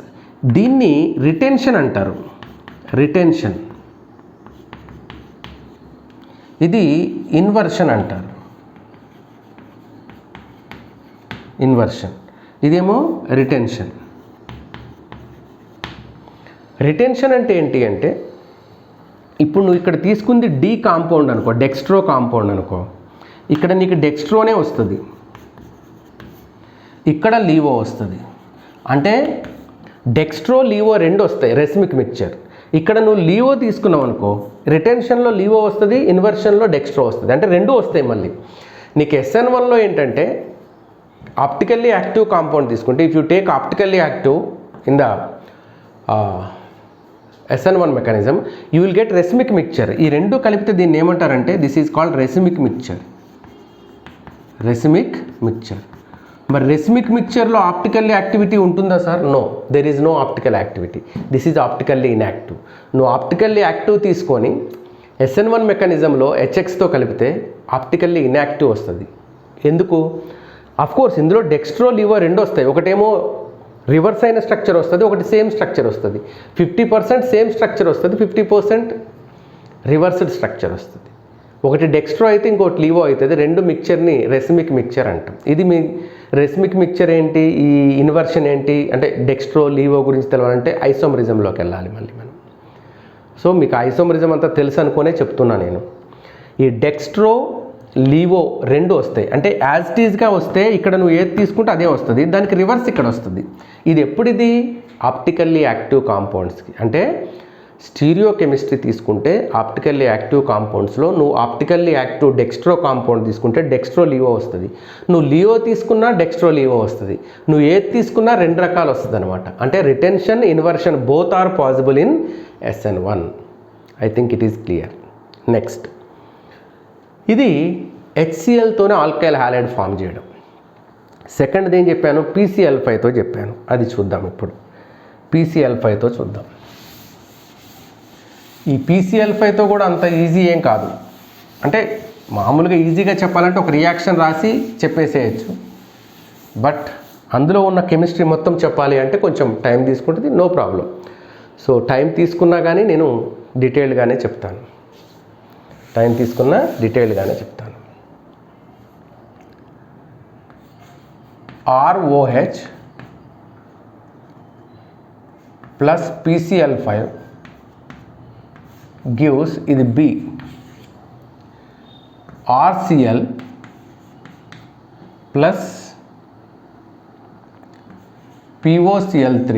దీన్ని రిటెన్షన్ అంటారు, రిటెన్షన్. ఇది ఇన్వర్షన్ అంటారు, ఇన్వర్షన్. ఇదేమో రిటెన్షన్. రిటెన్షన్ అంటే ఏంటి అంటే ఇప్పుడు నువ్వు ఇక్కడ తీసుకుంది డి కాంపౌండ్ అనుకో, డెక్స్ట్రో కాంపౌండ్ అనుకో, ఇక్కడ నీకు డెక్స్ట్రోనే వస్తుంది, ఇక్కడ లీవో వస్తుంది. అంటే డెక్స్ట్రో లీవో రెండు వస్తాయి, రెసిమిక్ మిక్చర్. ఇక్కడ నువ్వు లీవో తీసుకున్నావు అనుకో, రిటెన్షన్లో లీవో వస్తుంది, ఇన్వర్షన్లో డెక్స్ట్రో వస్తుంది, అంటే రెండు వస్తాయి. మళ్ళీ నీకు SN1లో ఏంటంటే ఆప్టికల్లీ యాక్టివ్ కాంపౌండ్ తీసుకుంటే, if you take optically active in the SN1 mechanism you will get racemic mixture. ఈ రెండు కలిపితే దీన్ని ఏమంటారంటే this is called racemic mixture, racemic mixture. మరి రెసిమిక్ మిక్చర్లో ఆప్టికల్లీ యాక్టివిటీ ఉంటుందా sir? No, there is no optical activity. This is optically inactive. నువ్వు optically active తీసుకొని SN1 మెకానిజంలో HXతో కలిపితే ఆప్టికల్లీ ఇన్యాక్టివ్ వస్తుంది. ఎందుకు? కోర్స్ ఇందులో డెక్స్ట్రో లీవో రెండు వస్తాయి. ఒకటేమో రివర్స్ అయిన స్ట్రక్చర్ వస్తుంది, ఒకటి సేమ్ స్ట్రక్చర్ వస్తుంది. 50% సేమ్ స్ట్రక్చర్ వస్తుంది, 50% రివర్స్డ్ స్ట్రక్చర్ వస్తుంది. ఒకటి డెక్స్ట్రో అయితే ఇంకోటి లీవో అవుతుంది. రెండు మిక్చర్ని రెసిమిక్ మిక్చర్ అంటాం. ఇది మీ రెసిమిక్ మిక్చర్ ఏంటి, ఈ ఇన్వర్షన్ ఏంటి అంటే డెక్స్ట్రో లీవో గురించి తెలవాలంటే ఐసోమరిజంలోకి వెళ్ళాలి మళ్ళీ మనం. సో మీకు ఐసోమరిజం అంతా తెలుసు అనుకునే చెప్తున్నా నేను. ఈ డెక్స్ట్రో లీవో రెండు వస్తాయి అంటే యాజ్ ఇట్ ఈజ్గా వస్తే ఇక్కడ నువ్వు ఏది తీసుకుంటే అదే వస్తుంది, దానికి రివర్స్ ఇక్కడ వస్తుంది. ఇది ఎప్పుడు ఆప్టికల్లీ యాక్టివ్ కాంపౌండ్స్కి. అంటే స్టీరియో కెమిస్ట్రీ తీసుకుంటే ఆప్టికల్లీ యాక్టివ్ కాంపౌండ్స్లో నువ్వు ఆప్టికల్లీ యాక్టివ్ డెక్స్ట్రో కాంపౌండ్ తీసుకుంటే డెక్స్ట్రో లీవో వస్తుంది. నువ్వు లీవో తీసుకున్నా డెక్స్ట్రో లీవో వస్తుంది. నువ్వు ఏది తీసుకున్నా రెండు రకాలు వస్తుంది అనమాట. అంటే retention, inversion both are possible in SN1. I think it is clear. Next, ఇది HClతోనే ఆల్కైల్ హాలైడ్ ఫామ్ చేయడం. సెకండ్ది ఏం చెప్పాను? PCl5తో చెప్పాను. అది చూద్దాం ఇప్పుడు. PCl5తో చూద్దాం. ఈ PCl5తో కూడా అంత ఈజీ ఏం కాదు. అంటే మామూలుగా ఈజీగా చెప్పాలంటే ఒక రియాక్షన్ రాసి చెప్పేసేయచ్చు. బట్ అందులో ఉన్న కెమిస్ట్రీ మొత్తం చెప్పాలి అంటే కొంచెం టైం తీసుకుంటుంది. No problem. సో టైం తీసుకున్నా కానీ నేను డీటెయిల్డ్గానే చెప్తాను. ROH plus PCl5 gives ఇది B. RCl plus POCl3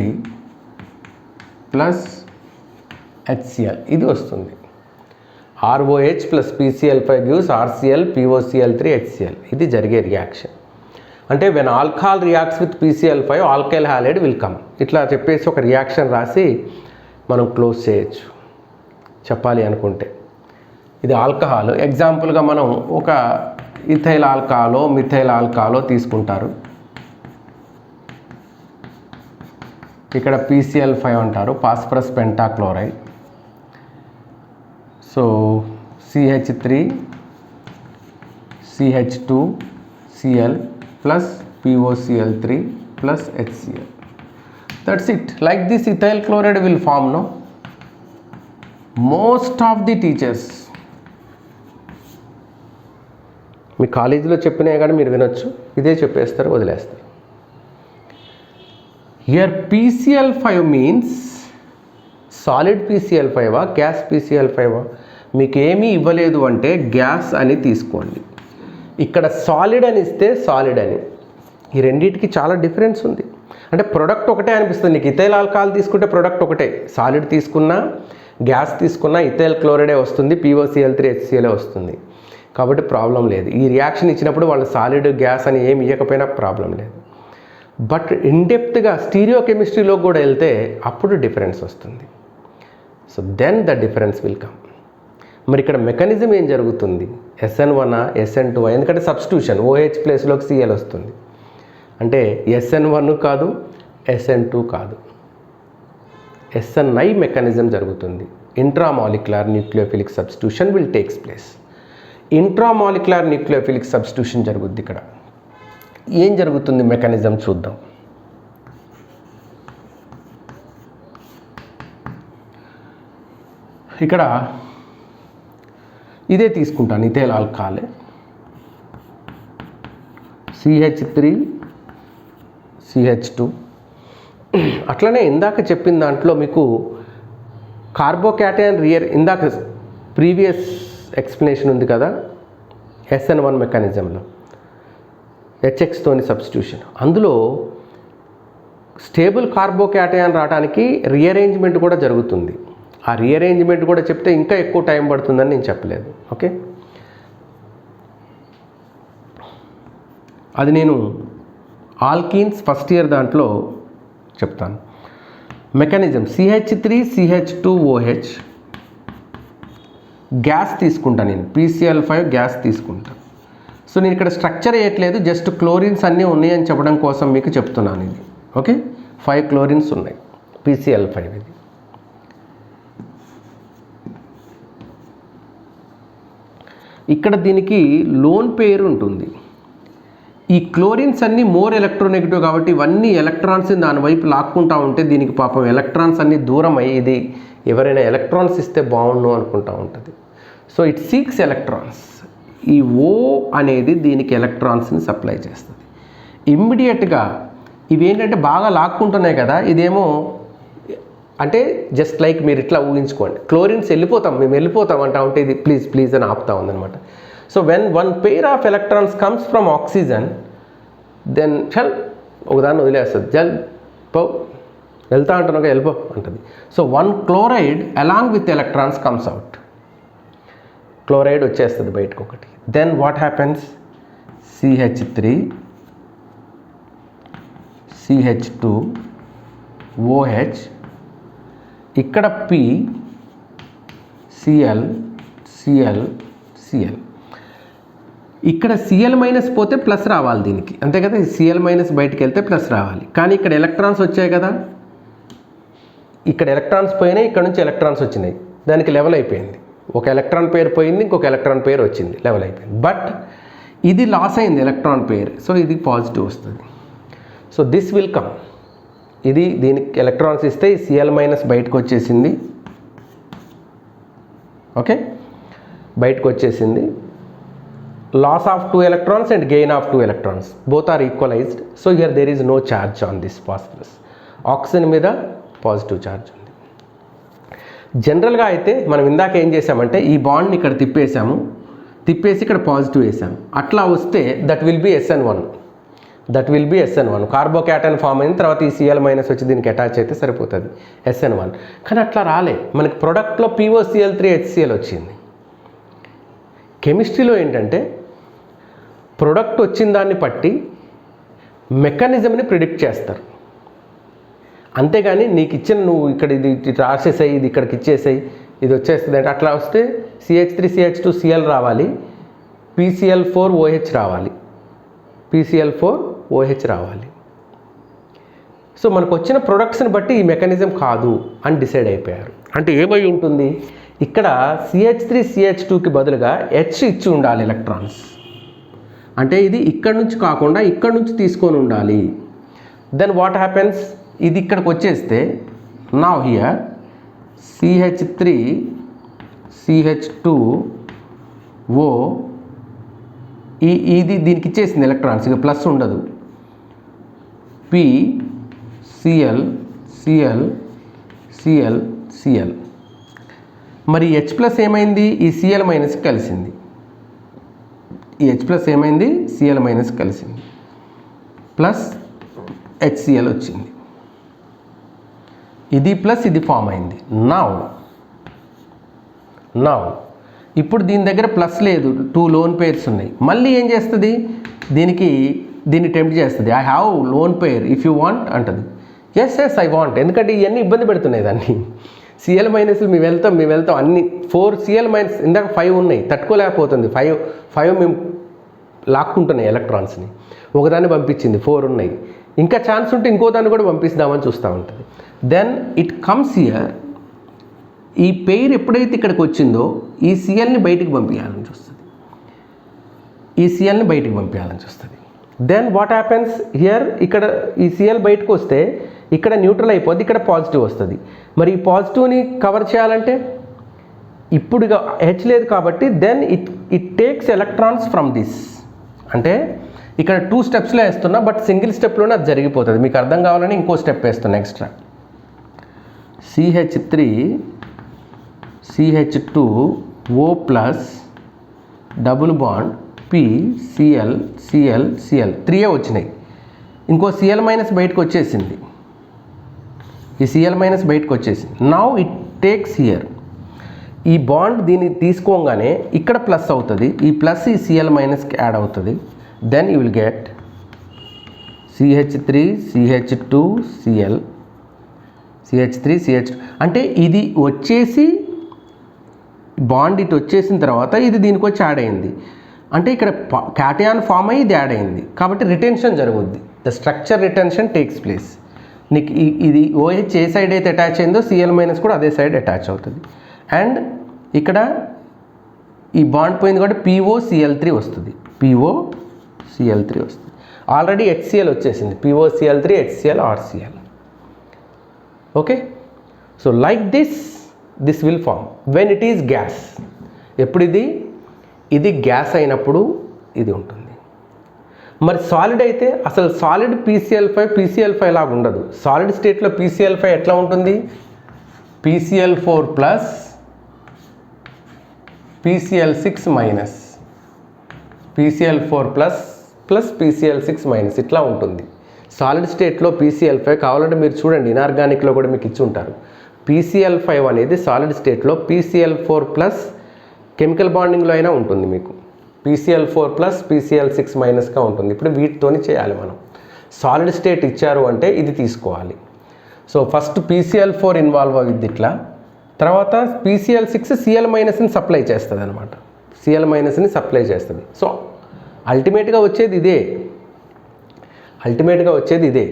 plus HCl ఇది వస్తుంది. ROH plus PCl5 gives RCl, POCl3, HCl. ఇది జరిగే రియాక్షన్. అంటే when alcohol reacts with PCl5 alkyl halide will come. ఇట్లా చెప్పేసి ఒక రియాక్షన్ రాసి మనం క్లోజ్ చేయొచ్చు చెప్పాలి అనుకుంటే. ఇది ఆల్కహాల్. ఎగ్జాంపుల్గా మనం ఒక ఇథైల్ ఆల్కహాలో మిథైల్ ఆల్కహాలో తీసుకుంటారు. ఇక్కడ PCl5 అంటారు, phosphorus pentachloride. So CH3 CH2 Cl plus POCl3 plus HCl. That's it. Like this ethyl chloride will form, no? Most of the teachers మీ కాలేజీలో చెప్పినా కానీ మీరు వినొచ్చు, ఇదే చెప్పేస్తారు, వదిలేస్తారు. Here PCl5 means solid PCl5 gas PCl5. మీకు ఏమీ ఇవ్వలేదు అంటే గ్యాస్ అని తీసుకోండి. ఇక్కడ సాలిడ్ అని ఇస్తే సాలిడ్ అని. ఈ రెండింటికి చాలా డిఫరెన్స్ ఉంది. అంటే ప్రొడక్ట్ ఒకటే అనిపిస్తుంది నీకు. ఇథైల్ ఆల్కహాల్ తీసుకుంటే ప్రొడక్ట్ ఒకటే, సాలిడ్ తీసుకున్నా గ్యాస్ తీసుకున్నా ఇథైల్ క్లోరైడే వస్తుంది, POCl3 HCl వస్తుంది. కాబట్టి ప్రాబ్లం లేదు. ఈ రియాక్షన్ ఇచ్చినప్పుడు వాళ్ళు సాలిడ్ గ్యాస్ అని ఏమి ఇవ్వకపోయినా ప్రాబ్లం లేదు. బట్ ఇన్డెప్త్గా స్టీరియో కెమిస్ట్రీలో కూడా వెళ్తే అప్పుడు డిఫరెన్స్ వస్తుంది. So then the difference will come. మరి ఇక్కడ మెకానిజం ఏం జరుగుతుంది? SN1 SN2? ఎందుకంటే సబ్స్టిట్యూషన్, OH ప్లేస్లోకి Cl వస్తుంది. అంటే SN1 కాదు, SN2 కాదు, SNI మెకానిజం జరుగుతుంది. Intramolecular nucleophilic substitution will takes place. Intramolecular nucleophilic substitution జరుగుద్ది. ఇక్కడ ఏం జరుగుతుంది మెకానిజం చూద్దాం. ఇక్కడ ఇదే తీసుకుంటాను, ఇథైల్ ఆల్కహాలే. CH3 CH2. అట్లనే ఇందాక చెప్పిన దాంట్లో మీకు కార్బోక్యాటయాన్ ఇందాక ప్రీవియస్ ఎక్స్ప్లెనేషన్ ఉంది కదా SN1 మెకానిజంలో HXతోని సబ్స్టిట్యూషన్. అందులో స్టేబుల్ కార్బోక్యాటయాన్ రావడానికి రీఅరేంజ్మెంట్ కూడా జరుగుతుంది. ఆ రీఅరేంజ్మెంట్ కూడా చెప్తే ఇంకా ఎక్కువ టైం పడుతుందని నేను చెప్పలేదు. ఓకే, అది నేను ఆల్కీన్స్ ఫస్ట్ ఇయర్ దాంట్లో చెప్తాను. మెకానిజం CH3 CH2OH గ్యాస్ తీసుకుంటాను నేను, PCl5 గ్యాస్ తీసుకుంటాను. సో నేను ఇక్కడ స్ట్రక్చర్ వేయట్లేదు, జస్ట్ క్లోరిన్స్ అన్నీ ఉన్నాయని చెప్పడం కోసం మీకు చెప్తున్నాను ఇది. ఓకే, 5 క్లోరిన్స్ ఉన్నాయి, PCl5 ఇది. ఇక్కడ దీనికి లోన్ పేరు ఉంటుంది. ఈ క్లోరిన్స్ అన్నీ మోర్ ఎలక్ట్రోనెగటివ్ కాబట్టి ఇవన్నీ ఎలక్ట్రాన్స్ దాని వైపు లాక్కుంటా ఉంటే దీనికి పాపం ఎలక్ట్రాన్స్ అన్నీ దూరం అయ్యి ఇది ఎవరైనా ఎలక్ట్రాన్స్ ఇస్తే బాగుండు అనుకుంటా ఉంటుంది. So it seeks electrons. ఈ O అనేది దీనికి ఎలక్ట్రాన్స్ని సప్లై చేస్తుంది. ఇమ్మీడియట్గా ఇవి ఏంటంటే బాగా లాక్కుంటున్నాయి కదా, ఇదేమో అంటే జస్ట్ లైక్ మీరు ఇట్లా ఊహించుకోండి, క్లోరిన్స్ మేము వెళ్ళిపోతాం అంటా ఉంటే ఇది ప్లీజ్ ప్లీజ్ అని ఆపుతా ఉందన్నమాట. So when 1 pair of electrons comes from oxygen then ఒకదాన్ని వదిలేస్తుంది, వెళ్తా అంటున్నాక వెళ్ళిపో అంటుంది. సో 1 chloride along with electrons comes out, chloride వచ్చేస్తుంది బయటకు ఒకటి. Then what happens, CH3 CH2 OH, ఇక్కడ P Cl Cl Cl, ఇక్కడ Cl మైనస్ పోతే ప్లస్ రావాలి దీనికి, అంతే కదా. Cl మైనస్ బయటికి వెళ్తే ప్లస్ రావాలి, కానీ ఇక్కడ ఎలక్ట్రాన్స్ వచ్చాయి కదా, ఇక్కడ ఎలక్ట్రాన్స్ పోయినాయి, ఇక్కడ నుంచి ఎలక్ట్రాన్స్ వచ్చినాయి, దానికి లెవెల్ అయిపోయింది. ఒక ఎలక్ట్రాన్ పేరు పోయింది, ఇంకొక ఎలక్ట్రాన్ పేరు వచ్చింది, లెవెల్ అయిపోయింది. బట్ ఇది లాస్ అయింది ఎలక్ట్రాన్ పేరు, సో ఇది పాజిటివ్ వస్తుంది. సో దిస్ విల్ కమ్, ఇది దీనికి ఎలక్ట్రాన్స్ ఇస్తే ఈ Cl మైనస్ బయటకు వచ్చేసింది. ఓకే, బయటకు వచ్చేసింది. Loss of 2 electrons and gain of 2 electrons, both are equalized. So here there is no charge on this phosphorus. Oxygen మీద పాజిటివ్ ఛార్జ్ ఉంది. జనరల్గా అయితే మనం ఇందాక ఏం చేసామంటే ఈ బాండ్ని ఇక్కడ తిప్పేసి ఇక్కడ పాజిటివ్ వేసాము, అట్లా వస్తే that will be SN1, carbocation form అయిన తర్వాత ఈ Cl మైనస్ వచ్చి దీనికి అటాచ్ అయితే సరిపోతుంది, SN1. కానీ అట్లా రాలే, మనకి ప్రొడక్ట్లో POCl3 HCl వచ్చింది. కెమిస్ట్రీలో ఏంటంటే ప్రొడక్ట్ వచ్చిన దాన్ని బట్టి మెకానిజంని ప్రిడిక్ట్ చేస్తారు, అంతేగాని నీకు ఇచ్చిన నువ్వు ఇక్కడ ఇది రాసేసాయి, ఇది ఇక్కడికి ఇచ్చేసాయి, ఇది వచ్చేస్తుంది అంటే అట్లా వస్తే CH3 CH2 Cl రావాలి, PCl4 OH రావాలి, PCl4 OH రావాలి. సో మనకు వచ్చిన ప్రొడక్ట్స్ని బట్టి ఈ మెకానిజం కాదు అని డిసైడ్ అయిపోయారు. అంటే ఏమై ఉంటుంది, ఇక్కడ CH3 CH2కి బదులుగా H ఇచ్చి ఉండాలి ఎలక్ట్రాన్స్, అంటే ఇది ఇక్కడ నుంచి కాకుండా ఇక్కడ నుంచి తీసుకొని ఉండాలి. దెన్ వాట్ హ్యాపెన్స్, ఇది ఇక్కడికి వచ్చేస్తే now here CH3 CH2 O ఇది దీనికి ఇచ్చేసింది ఎలక్ట్రాన్స్, ఇక ప్లస్ ఉండదు. P Cl Cl Cl Cl, మరి H ప్లస్ ఏమైంది, ఈ Cl మైనస్ కలిసింది, ఈ H ప్లస్ ఏమైంది, Cl మైనస్ కలిసింది, ప్లస్ HCl వచ్చింది, ఇది ప్లస్ ఇది ఫామ్ అయింది. నౌ ఇప్పుడు దీని దగ్గర ప్లస్ లేదు, 2 లోన్ పేర్స్ ఉన్నాయి. మళ్ళీ ఏం చేస్తుంది, దీన్ని టెంప్ట్ చేస్తుంది, I have lone pair if you want అంటుంది. ఎస్ ఐ వాంట్, ఎందుకంటే ఇవన్నీ ఇబ్బంది పెడుతున్నాయి దాన్ని. Cl మైనస్లు మేము వెళ్తాం అన్ని 4 Cl మైనస్, ఇందాక 5 ఉన్నాయి, తట్టుకోలేకపోతుంది. 5 మేము లాక్కుంటున్నాయి ఎలక్ట్రాన్స్ని, ఒకదాన్ని పంపించింది, 4 ఉన్నాయి, ఇంకా ఛాన్స్ ఉంటే ఇంకో దాన్ని కూడా పంపిస్తామని చూస్తూ ఉంటుంది. దెన్ ఇట్ కమ్స్ హియర్, ఈ పెయిర్ ఎప్పుడైతే ఇక్కడికి వచ్చిందో ఈ Clని బయటికి పంపించాలని చూస్తుంది, దెన్ వాట్ హ్యాపెన్స్ హియర్, ఇక్కడ ఈ Cl బయటకు వస్తే ఇక్కడ న్యూట్రల్ అయిపోద్ది, ఇక్కడ పాజిటివ్ వస్తుంది. మరి ఈ పాజిటివ్ని కవర్ చేయాలంటే ఇప్పుడు H లేదు కాబట్టి then it takes electrons from this, అంటే ఇక్కడ 2 స్టెప్స్లో వేస్తున్నా, బట్ సింగిల్ స్టెప్లోనే అది జరిగిపోతుంది. మీకు అర్థం కావాలని ఇంకో స్టెప్ వేస్తున్నా extra. CH3 CH2 O plus double bond P Cl Cl Cl, 3 వచ్చినాయి, ఇంకో Cl మైనస్ బయటకు వచ్చేసింది, ఈ Cl మైనస్ బయటకు వచ్చేసింది. నౌ ఇట్ టేక్స్ హియర్, ఈ బాండ్ దీన్ని తీసుకోగానే ఇక్కడ ప్లస్ అవుతుంది, ఈ ప్లస్ ఈ Cl మైనస్కి యాడ్ అవుతుంది. Then you will get CH3 CH2 Cl CH3 CH2, అంటే ఇది వచ్చేసి బాండ్ ఇటు వచ్చేసిన తర్వాత ఇది దీనికి వచ్చి యాడ్ అయింది. అంటే ఇక్కడ క్యాటయాన్ ఫామ్ అయ్యి ఇది యాడ్ అయింది కాబట్టి రిటెన్షన్ జరుగుద్ది. The structure retention takes place. నీకు ఇది OH ఏ సైడ్ అయితే అటాచ్ అయిందో Cl- కూడా అదే సైడ్ అటాచ్ అవుతుంది. అండ్ ఇక్కడ ఈ బాండ్ పోయింది కాబట్టి POCl3 వస్తుంది. POCl3 వస్తుంది. ఆల్రెడీ HCl వచ్చేసింది. POCl3 HCl RCl. Okay. So like this will form when it is gas. ఎప్పుడు ఇది గ్యాస్ అయినప్పుడు ఇది ఉంటుంది. మరి సాలిడ్ అయితే అసలు సాలిడ్ PCl5 లాగా ఉండదు. సాలిడ్ స్టేట్లో PCl5 ఎట్లా ఉంటుంది? PCl4 plus PCl6 minus PCl4 plus PCl6 minus ఇట్లా ఉంటుంది. సాలిడ్ స్టేట్లో PCl5 కావాలంటే మీరు చూడండి, ఇనార్గానిక్లో కూడా మీకు ఇచ్చి ఉంటారు. PCl5 అనేది సాలిడ్ స్టేట్లో PCl4 ప్లస్ కెమికల్ బాండింగ్లో అయినా ఉంటుంది. మీకు PCl4 ప్లస్ PCl6 మైనస్గా ఉంటుంది. ఇప్పుడు వీటితోని చేయాలి మనం. సాలిడ్ స్టేట్ ఇచ్చారు అంటే ఇది తీసుకోవాలి. సో ఫస్ట్ PCl4 ఇన్వాల్వ్ అయ్యిద్ది ఇట్లా, తర్వాత PCl6 Cl- సప్లై చేస్తుంది అనమాట. Cl- సప్లై చేస్తుంది. సో అల్టిమేట్గా వచ్చేది ఇదే.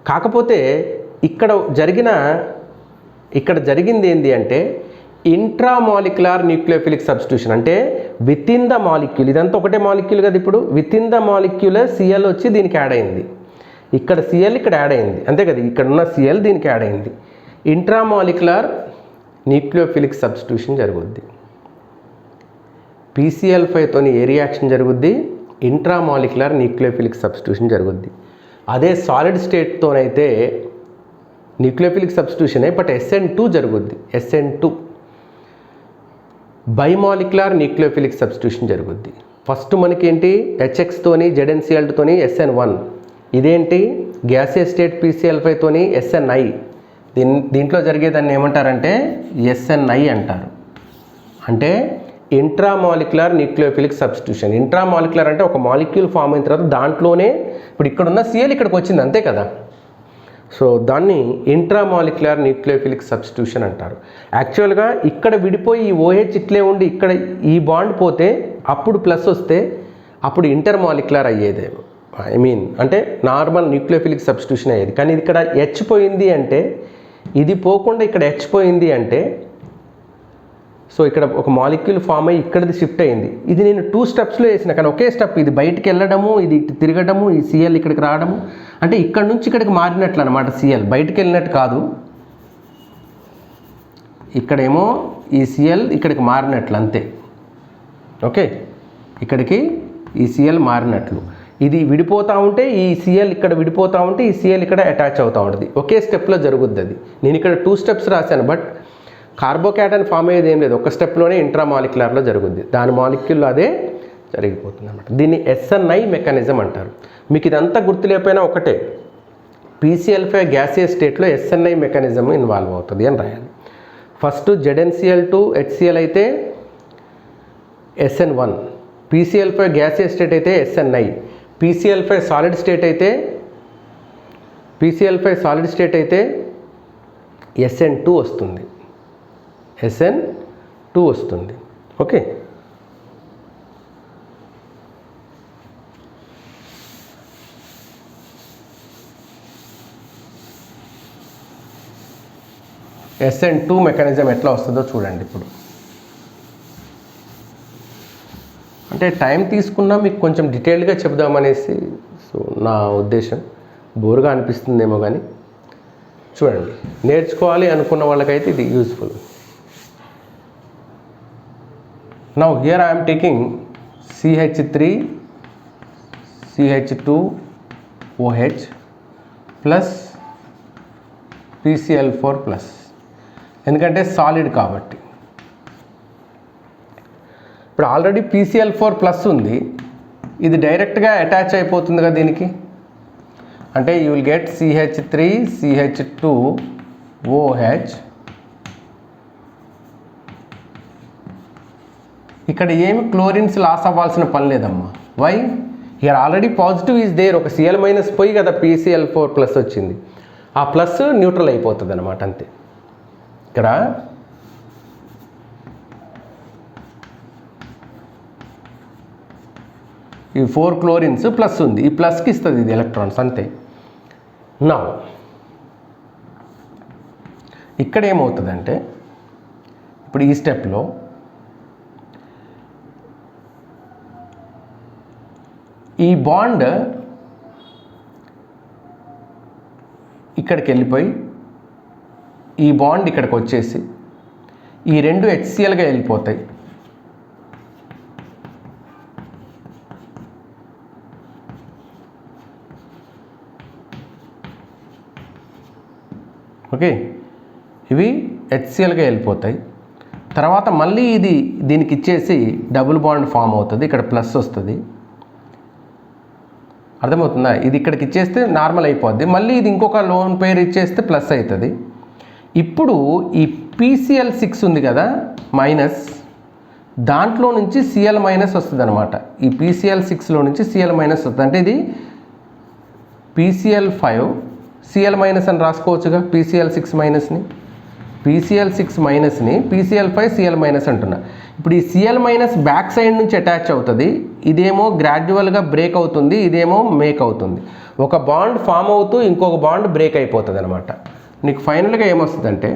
కాకపోతే ఇక్కడ జరిగింది ఏంటి అంటే ఇంట్రామాలిక్యులర్ న్యూక్లియోఫిలిక్ సబ్స్టిట్యూషన్. అంటే విత్ ఇన్ ద మాలిక్యూల్, ఇదంతా ఒకటే మాలిక్యూల్ కదా. ఇప్పుడు with in the molecule Cl వచ్చి దీనికి యాడ్ అయింది, ఇక్కడ Cl ఇక్కడ యాడ్ అయింది, అంతే కదా. ఇక్కడ ఉన్న Cl దీనికి యాడ్ అయింది. ఇంట్రామాలిక్యులర్ న్యూక్లియోఫిలిక్ సబ్స్టిట్యూషన్ జరుగుద్ది. PCl5తోని ఏ రియాక్షన్ జరుగుద్ది? ఇంట్రామాలిక్యులర్ న్యూక్లియోఫిలిక్ సబ్స్టిట్యూషన్ జరుగుద్ది. అదే సాలిడ్ స్టేట్తోనైతే న్యూక్లియోఫిలిక్ సబ్స్టిట్యూషనే, బట్ SN2 జరుగుద్ది. SN2 బైమాలిక్యులర్ న్యూక్లియోఫిలిక్ సబ్స్టిట్యూషన్ జరుగుద్ది. ఫస్ట్ మనకేంటి HX తోని ZnCl2తోని SN1. ఇదేంటి గ్యాసియస్ స్టేట్ PCl5తోని SNI. దీంట్లో జరిగేదాన్ని ఏమంటారంటే SNI అంటారు. అంటే ఇంట్రామాలిక్యులర్ న్యూక్లియోఫిలిక్ సబ్స్టిట్యూషన్. ఇంట్రామాలిక్యులర్ అంటే ఒక మాలిక్యూల్ ఫామ్ అయిన తర్వాత దాంట్లోనే ఇప్పుడు ఇక్కడున్న Cl ఇక్కడికి వచ్చింది, అంతే కదా. సో దాన్ని ఇంట్రామాలిక్యులర్ న్యూక్లియోఫిలిక్ సబ్స్టిట్యూషన్ అంటారు. యాక్చువల్గా ఇక్కడ విడిపోయి ఈ OH ఇట్లే ఉండి ఇక్కడ ఈ బాండ్ పోతే అప్పుడు ప్లస్ వస్తే అప్పుడు ఇంటర్మాలిక్యులర్ అయ్యేది. అంటే నార్మల్ న్యూక్లియోఫిలిక్ సబ్స్టిట్యూషన్ అయ్యేది. కానీ ఇక్కడ H పోయింది అంటే, ఇది పోకుండా ఇక్కడ H పోయింది అంటే, సో ఇక్కడ ఒక మాలిక్యూల్ ఫామ్ అయ్యి ఇక్కడిది షిఫ్ట్ అయింది. ఇది నేను 2 స్టెప్స్లో వేసిన, కానీ ఒకే స్టెప్. ఇది బయటికి వెళ్ళడము, ఇది తిరగడము, ఈ Cl ఇక్కడికి రావడము. అంటే ఇక్కడ నుంచి ఇక్కడికి మారినట్లు అనమాట. Cl బయటికి వెళ్ళినట్టు కాదు, ఇక్కడేమో ఈ Cl ఇక్కడికి మారినట్లు అంతే. ఓకే, ఇక్కడికి ఈ Cl మారినట్లు. ఇది విడిపోతూ ఉంటే ఈ Cl ఇక్కడ విడిపోతూ ఉంటే ఈ Cl ఇక్కడ అటాచ్ అవుతూ ఉంటుంది. ఒకే స్టెప్లో జరుగుద్ది అది. నేను ఇక్కడ 2 స్టెప్స్ రాశాను, బట్ కార్బోక్యాటన్ ఫామ్ అయ్యేది ఏం లేదు, ఒక స్టెప్లోనే ఇంట్రామాలిక్యులర్లో జరుగుద్ది. దాని మాలిక్యూల్లో అదే జరిగిపోతుంది అనమాట. దీన్ని SNI మెకానిజం అంటారు. మీకు ఇదంతా గుర్తులేకపోయినా ఒకటే, PCl5 గ్యాసియస్ స్టేట్లో SNI మెకానిజం ఇన్వాల్వ్ అవుతుంది అని రాయాలి. ఫస్ట్ ZnCl2 HCl అయితే SN1, PCl5 గ్యాసియస్ స్టేట్ అయితే SNI, PCl5 సాలిడ్ స్టేట్ అయితే SN2 వస్తుంది. SN2 వస్తుంది. ఓకే, SN2 మెకానిజం ఎట్లా వస్తుందో చూడండి. ఇప్పుడు అంటే టైం తీసుకున్నా మీకు కొంచెం డీటెయిల్డ్గా చెప్దామనేసి సో నా ఉద్దేశం. బోరుగా అనిపిస్తుందేమో కానీ చూడండి, నేర్చుకోవాలి అనుకున్న వాళ్ళకైతే ఇది useful. Now here I am taking CH3 CH2OH plus PCl4 plus, ఎందుకంటే సాలిడ్ కాబట్టి. ఇప్పుడు ఆల్రెడీ PCl4 ప్లస్ ఉంది, ఇది డైరెక్ట్గా అటాచ్ అయిపోతుంది కదా దీనికి. అంటే you will get CH3 CH2OH. ఇక్కడ ఏమి క్లోరిన్స్ లాస్ అవ్వాల్సిన పని లేదమ్మా. Why? Here already positive is there. ఒక Cl- పోయి కదా PCl4 ప్లస్ వచ్చింది, ఆ ప్లస్ న్యూట్రల్ అయిపోతుంది అనమాట, అంతే. ఇక్కడ ఈ 4 క్లోరిన్స్ ప్లస్ ఉంది, ఈ ప్లస్కి ఇస్తుంది ఇది ఎలక్ట్రాన్స్ అంతే. నా ఇక్కడ ఏమవుతుందంటే ఇప్పుడు ఈ స్టెప్లో ఈ బాండ్ ఇక్కడికి వెళ్ళిపోయి ఈ బాండ్ ఇక్కడికి వచ్చేసి ఈ రెండు HClగా వెళ్ళిపోతాయి. ఓకే, ఇవి HClగా వెళ్ళిపోతాయి. తర్వాత మళ్ళీ ఇది దీనికి ఇచ్చేసి డబుల్ బాండ్ ఫామ్ అవుతుంది, ఇక్కడ ప్లస్ వస్తుంది. అర్థమవుతుందా? ఇది ఇక్కడికి ఇచ్చేస్తే నార్మల్ అయిపోద్ది, మళ్ళీ ఇది ఇంకొక లోన్ పేర్ ఇచ్చేస్తే ప్లస్ అవుతుంది. ఇప్పుడు ఈ PCl6 ఉంది కదా మైనస్, దాంట్లో నుంచి Cl మైనస్ వస్తుంది అనమాట. ఈ PCl6లో నుంచి Cl మైనస్ వస్తుంది, అంటే ఇది PCl5 Cl మైనస్ అని రాసుకోవచ్చుగా. PCl6 మైనస్ని PCl5 Cl మైనస్ అంటున్నా. ఇప్పుడు ఈ Cl మైనస్ బ్యాక్ సైడ్ నుంచి అటాచ్ అవుతుంది, ఇదేమో గ్రాడ్యువల్గా బ్రేక్ అవుతుంది, ఇదేమో మేక్ అవుతుంది. ఒక బాండ్ ఫామ్ అవుతూ ఇంకొక బాండ్ బ్రేక్ అయిపోతుంది అనమాట. నీకు ఫైనల్గా ఏమొస్తుందంటే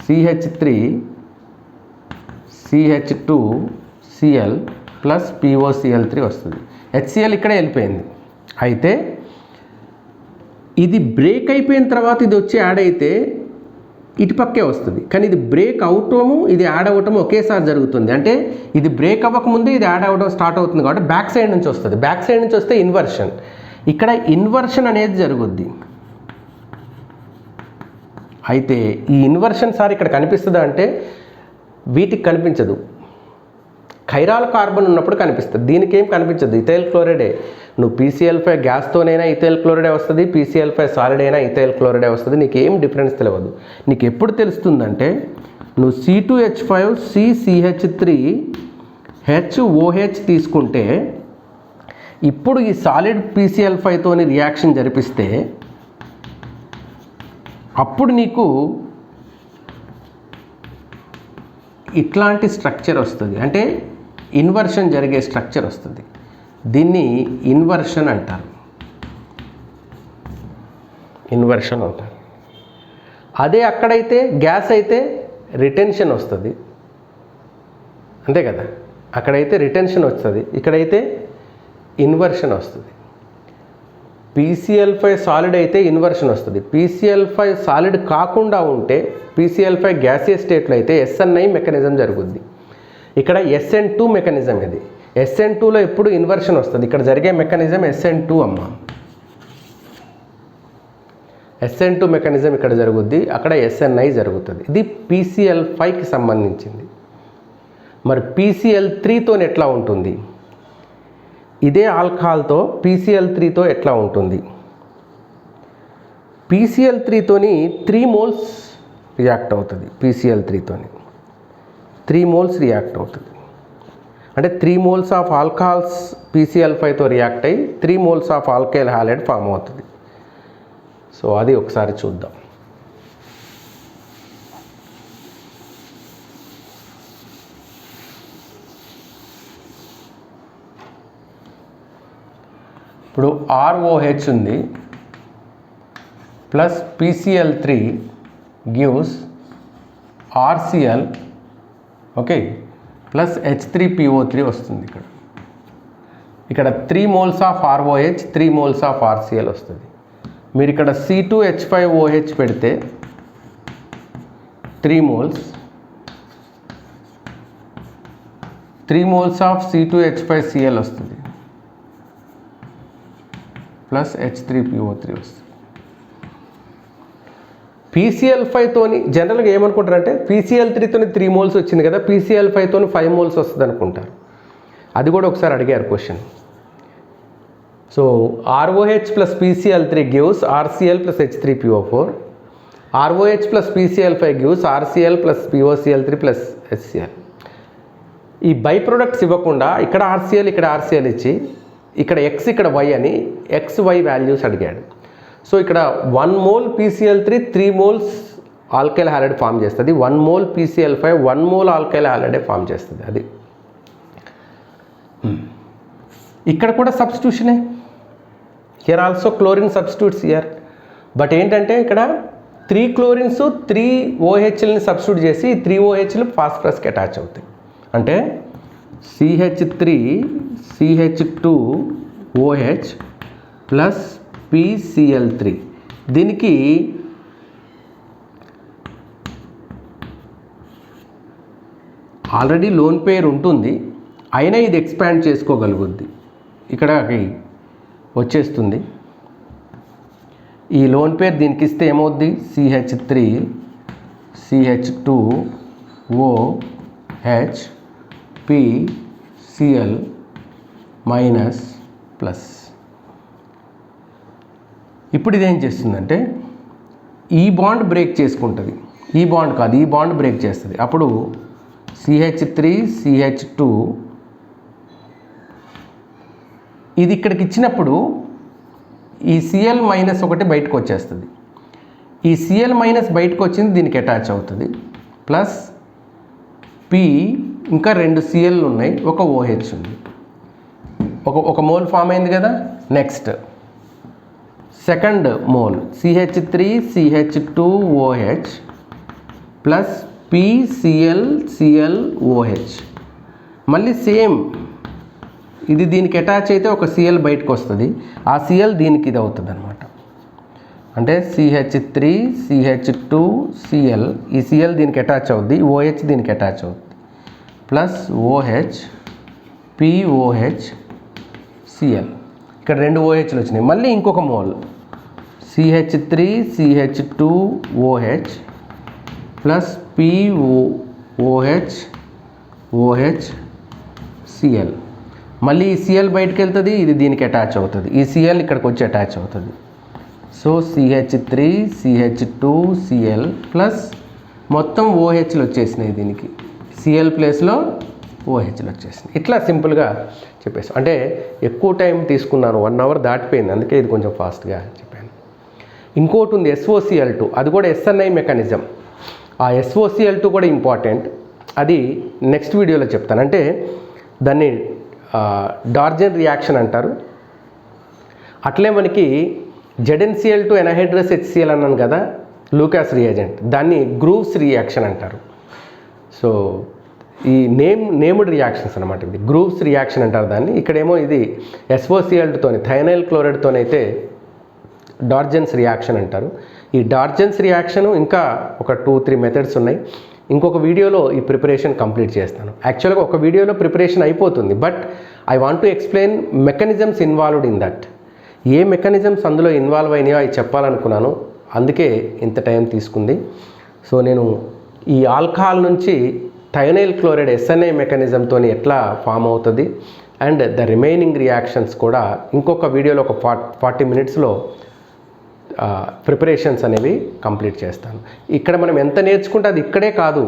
CH3 CH2 Cl plus POCl3 వస్తుంది. HCl ఇక్కడే వెళ్ళిపోయింది. అయితే ఇది బ్రేక్ అయిపోయిన తర్వాత ఇది వచ్చి యాడ్ అయితే ఇటు పక్కే వస్తుంది, కానీ ఇది బ్రేక్ అవటము ఇది యాడ్ అవ్వటము ఒకేసారి జరుగుతుంది. అంటే ఇది బ్రేక్ అవ్వకముందే ఇది యాడ్ అవ్వడం స్టార్ట్ అవుతుంది కాబట్టి బ్యాక్ సైడ్ నుంచి వస్తుంది. బ్యాక్ సైడ్ నుంచి వస్తే ఇన్వర్షన్, ఇక్కడ ఇన్వర్షన్ అనేది జరుగుద్ది. అయితే ఈ ఇన్వర్షన్ సార్ ఇక్కడ కనిపిస్తుందా అంటే వీటికి కనిపించదు. ఖైరాల్ కార్బన్ ఉన్నప్పుడు కనిపిస్తుంది, దీనికి ఏం కనిపించదు. ఇథైల్ క్లోరైడే, నువ్వు PCl5 గ్యాస్తోనైనా ఇథైల్ క్లోరైడే వస్తుంది, PCl5 సాలిడ్ అయినా ఇథైల్ క్లోరైడే వస్తుంది, నీకు ఏం డిఫరెన్స్ తెలియదు. నీకు ఎప్పుడు తెలుస్తుందంటే నువ్వు C2H5 CCH3 HOH తీసుకుంటే ఇప్పుడు ఈ సాలిడ్ PCl5తోని రియాక్షన్ జరిపిస్తే అప్పుడు నీకు ఇట్లాంటి స్ట్రక్చర్ వస్తుంది, అంటే ఇన్వర్షన్ జరిగే స్ట్రక్చర్ వస్తుంది. దీన్ని ఇన్వర్షన్ అంటారు, ఇన్వర్షన్ అంటారు. అదే అక్కడైతే గ్యాస్ అయితే రిటెన్షన్ వస్తుంది, అంతే కదా. అక్కడైతే రిటెన్షన్ వస్తుంది, ఇక్కడైతే ఇన్వర్షన్ వస్తుంది. PCl5 సాలిడ్ అయితే ఇన్వర్షన్ వస్తుంది. PCl5 సాలిడ్ కాకుండా ఉంటే PCl5 గ్యాసియస్ స్టేట్లో అయితే SNI మెకానిజం జరుగుద్ది. ఇక్కడ SN2 మెకానిజం ఇది. SN2లో ఎప్పుడు ఇన్వర్షన్ వస్తుంది, ఇక్కడ జరిగే మెకానిజం SN2 అమ్మ. SN2 మెకానిజం ఇక్కడ జరుగుద్ది, అక్కడ SNI జరుగుతుంది. ఇది PCl5కి సంబంధించింది. మరి PCl3తో ఎట్లా ఉంటుంది? ఇదే ఆల్కహాల్తో PCl3తో ఎట్లా ఉంటుంది? PCl3తోని 3 మోల్స్ రియాక్ట్ అవుతుంది. PCl3తోని 3 మోల్స్ రియాక్ట్ అవుతుంది. అంటే 3 మోల్స్ ఆఫ్ ఆల్కహాల్స్ PCl5తో రియాక్ట్ అయ్యి 3 moles of alkyl halide form అవుతుంది. సో అది ఒకసారి చూద్దాం. ఇప్పుడు ROH ఉంది plus PCl3 gives RCl, okay, plus H3PO3 వస్తుంది. ఇక్కడ 3 moles of ROH 3 moles of RCl వస్తుంది. మీరు ఇక్కడ C2H5OH పెడితే 3 మోల్స్, 3 మోల్స్ ఆఫ్ C2H5Cl వస్తుంది ప్లస్ H3PO3 వస్తుంది. PCl5తోని జనరల్గా ఏమనుకుంటారంటే PCl3తోని 3 మోల్స్ వచ్చింది కదా, PCl5తోని 5 మోల్స్ వస్తుంది అనుకుంటారు. అది కూడా ఒకసారి అడిగారు question. So ROH plus PCl3 gives RCl plus H3PO4, ROH plus PCl5 gives RCl plus POCl3 plus HCl. ఈ బై ప్రొడక్ట్స్ ఇవ్వకుండా ఇక్కడ RCl ఇక్కడ RCl ఇచ్చి ఇక్కడ X ఇక్కడ Y అని XY వాల్యూస్ అడిగాడు. సో ఇక్కడ 1 mole PCl3 3 moles alkyl halide form చేస్తుంది, 1 మోల్ PCl5 1 మోల్ ఆల్కైల్ హాలైడే ఫామ్ చేస్తుంది. అది ఇక్కడ కూడా సబ్స్టిట్యూషనే, here also chlorine substitutes here. But ఏంటంటే ఇక్కడ 3 క్లోరిన్స్ 3 OHల్ని సబ్స్టిట్యూట్ చేసి 3 OHలు ఫాస్ఫరస్కి అటాచ్ అవుతాయి. అంటే CH3 CH2OH ప్లస్ PCl3. దీనికి ఆల్రెడీ లోన్ పేర్ ఉంటుంది, అయినా ఇది ఎక్స్పాండ్ చేసుకోగలుగుద్ది, ఇక్కడ వచ్చేస్తుంది. ఈ లోన్ పేర్ దీనికి ఇస్తే ఏమవుద్ది, CH3 CH2OH PCl minus plus. ఇప్పుడు ఇదేం చేస్తుందంటే ఈ బాండ్ బ్రేక్ చేసుకుంటుంది, ఈ బాండ్ కాదు, ఈ బాండ్ బ్రేక్ చేస్తుంది. అప్పుడు CH3 CH2 ఇది ఇక్కడికి ఇచ్చినప్పుడు ఈ Cl మైనస్ ఒకటి బయటకు వచ్చేస్తుంది. ఈ Cl మైనస్ బయటకు వచ్చింది దీనికి అటాచ్ అవుతుంది. ప్లస్ P ఇంకా 2 Cl ఉన్నాయి, ఒక OH ఉంది, ఒక మోల్ ఫామ్ అయింది కదా. Next second mole CH3 CH2OH plus PClClOH. మళ్ళీ సేమ్ ఇది దీనికి అటాచ్ అయితే ఒక Cl బయటకు వస్తుంది, ఆ Cl దీనికి ఇది అవుతుంది అనమాట. అంటే CH3 CH2Cl, ఈ Cl దీనికి అటాచ్ అవుద్ది, OH దీనికి అటాచ్ అవుద్ది, ప్లస్ OH POH Cl. ఇక్కడ 2 OHలు వచ్చినాయి. మళ్ళీ ఇంకొక mole CH3 CH2OH plus POH OH Cl. మళ్ళీ ఈ Cl బయటకు వెళ్తుంది, ఇది దీనికి అటాచ్ అవుతుంది, ఈ Cl ఇక్కడికి వచ్చి అటాచ్ అవుతుంది. సో CH3 CH2Cl ప్లస్ మొత్తం OHలు వచ్చేసినాయి, దీనికి Cl ప్లేస్లో OHలు వచ్చేసినాయి. ఇట్లా సింపుల్గా చెప్పేసి, అంటే ఎక్కువ టైం తీసుకున్నాను, 1 అవర్ దాటిపోయింది, అందుకే ఇది కొంచెం ఫాస్ట్గా చెప్పాను. ఇంకోటి ఉంది SOCl2, అది కూడా SNI మెకానిజం. ఆ SOCl2 కూడా ఇంపార్టెంట్, అది నెక్స్ట్ వీడియోలో చెప్తాను. అంటే దాన్ని డార్జన్ రియాక్షన్ అంటారు. అట్లే మనకి ZnCl2 ఎనహైడ్రస్ HCl అన్నాను కదా, లూకాస్ రియాజెంట్, దాన్ని గ్రూవ్స్ రియాక్షన్ అంటారు. సో ఈ నేమ్డ్ రియాక్షన్స్ అనమాట, ఇది గ్రూవ్స్ రియాక్షన్ అంటారు దాన్ని. ఇక్కడేమో ఇది SOCl2తోని థైనైల్ క్లోరైడ్తోనైతే డార్జన్స్ రియాక్షన్ అంటారు. ఈ డార్జన్స్ రియాక్షన్ ఇంకా ఒక 2-3 మెథడ్స్ ఉన్నాయి. ఇంకొక వీడియోలో ఈ ప్రిపరేషన్ కంప్లీట్ చేస్తాను. యాక్చువల్గా ఒక వీడియోలో ప్రిపరేషన్ అయిపోతుంది, but I want to explain mechanisms involved in that. A mechanisms అందులో ఇన్వాల్వ్ అయినాయో అవి చెప్పాలనుకున్నాను, అందుకే ఇంత టైం తీసుకుంది. సో నేను ఈ ఆల్కహాల్ నుంచి థైనైల్ క్లోరైడ్ SNI మెకానిజంతో ఎట్లా ఫామ్ అవుతుంది అండ్ ద రిమైనింగ్ రియాక్షన్స్ కూడా ఇంకొక వీడియోలో ఒక 40 మినిట్స్లో ప్రిపరేషన్స్ అనేవి కంప్లీట్ చేస్తాను. ఇక్కడ మనం ఎంత నేర్చుకుంటే అది ఇక్కడే కాదు,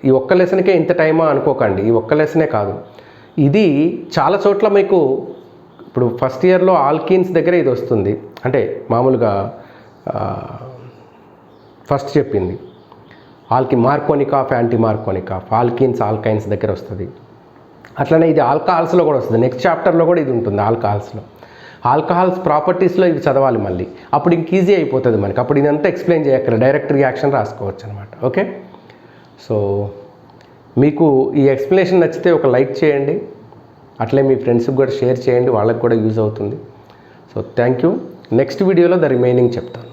ఈ ఒక్క లెసన్కే ఇంత టైమా అనుకోకండి, ఈ ఒక్క లెసనే కాదు, ఇది చాలా చోట్ల మీకు ఇప్పుడు ఫస్ట్ ఇయర్లో ఆల్కీన్స్ దగ్గర ఇది వస్తుంది. అంటే మామూలుగా ఫస్ట్ చెప్పింది Markovnikov anti Markovnikov, alkenes alkynes దగ్గర వస్తుంది. అట్లనే ఇది ఆల్కహాల్స్లో కూడా వస్తుంది, నెక్స్ట్ చాప్టర్లో కూడా ఇది ఉంటుంది. ఆల్కహాల్స్ ప్రాపర్టీస్లో ఇవి చదవాలి మళ్ళీ, అప్పుడు ఇంక ఈజీ అయిపోతుంది మనకి, అప్పుడు ఇదంతా ఎక్స్ప్లెయిన్ చేయక్కర్లేదు, డైరెక్ట్ రియాక్షన్ రాసుకోవచ్చు అనమాట. ఓకే, సో మీకు ఈ ఎక్స్ప్లెనేషన్ నచ్చితే ఒక లైక్ చేయండి, అట్లే మీ ఫ్రెండ్స్కి కూడా షేర్ చేయండి, వాళ్ళకి కూడా యూజ్ అవుతుంది. So thank you. నెక్స్ట్ వీడియోలో ద రిమైనింగ్ చెప్తాను.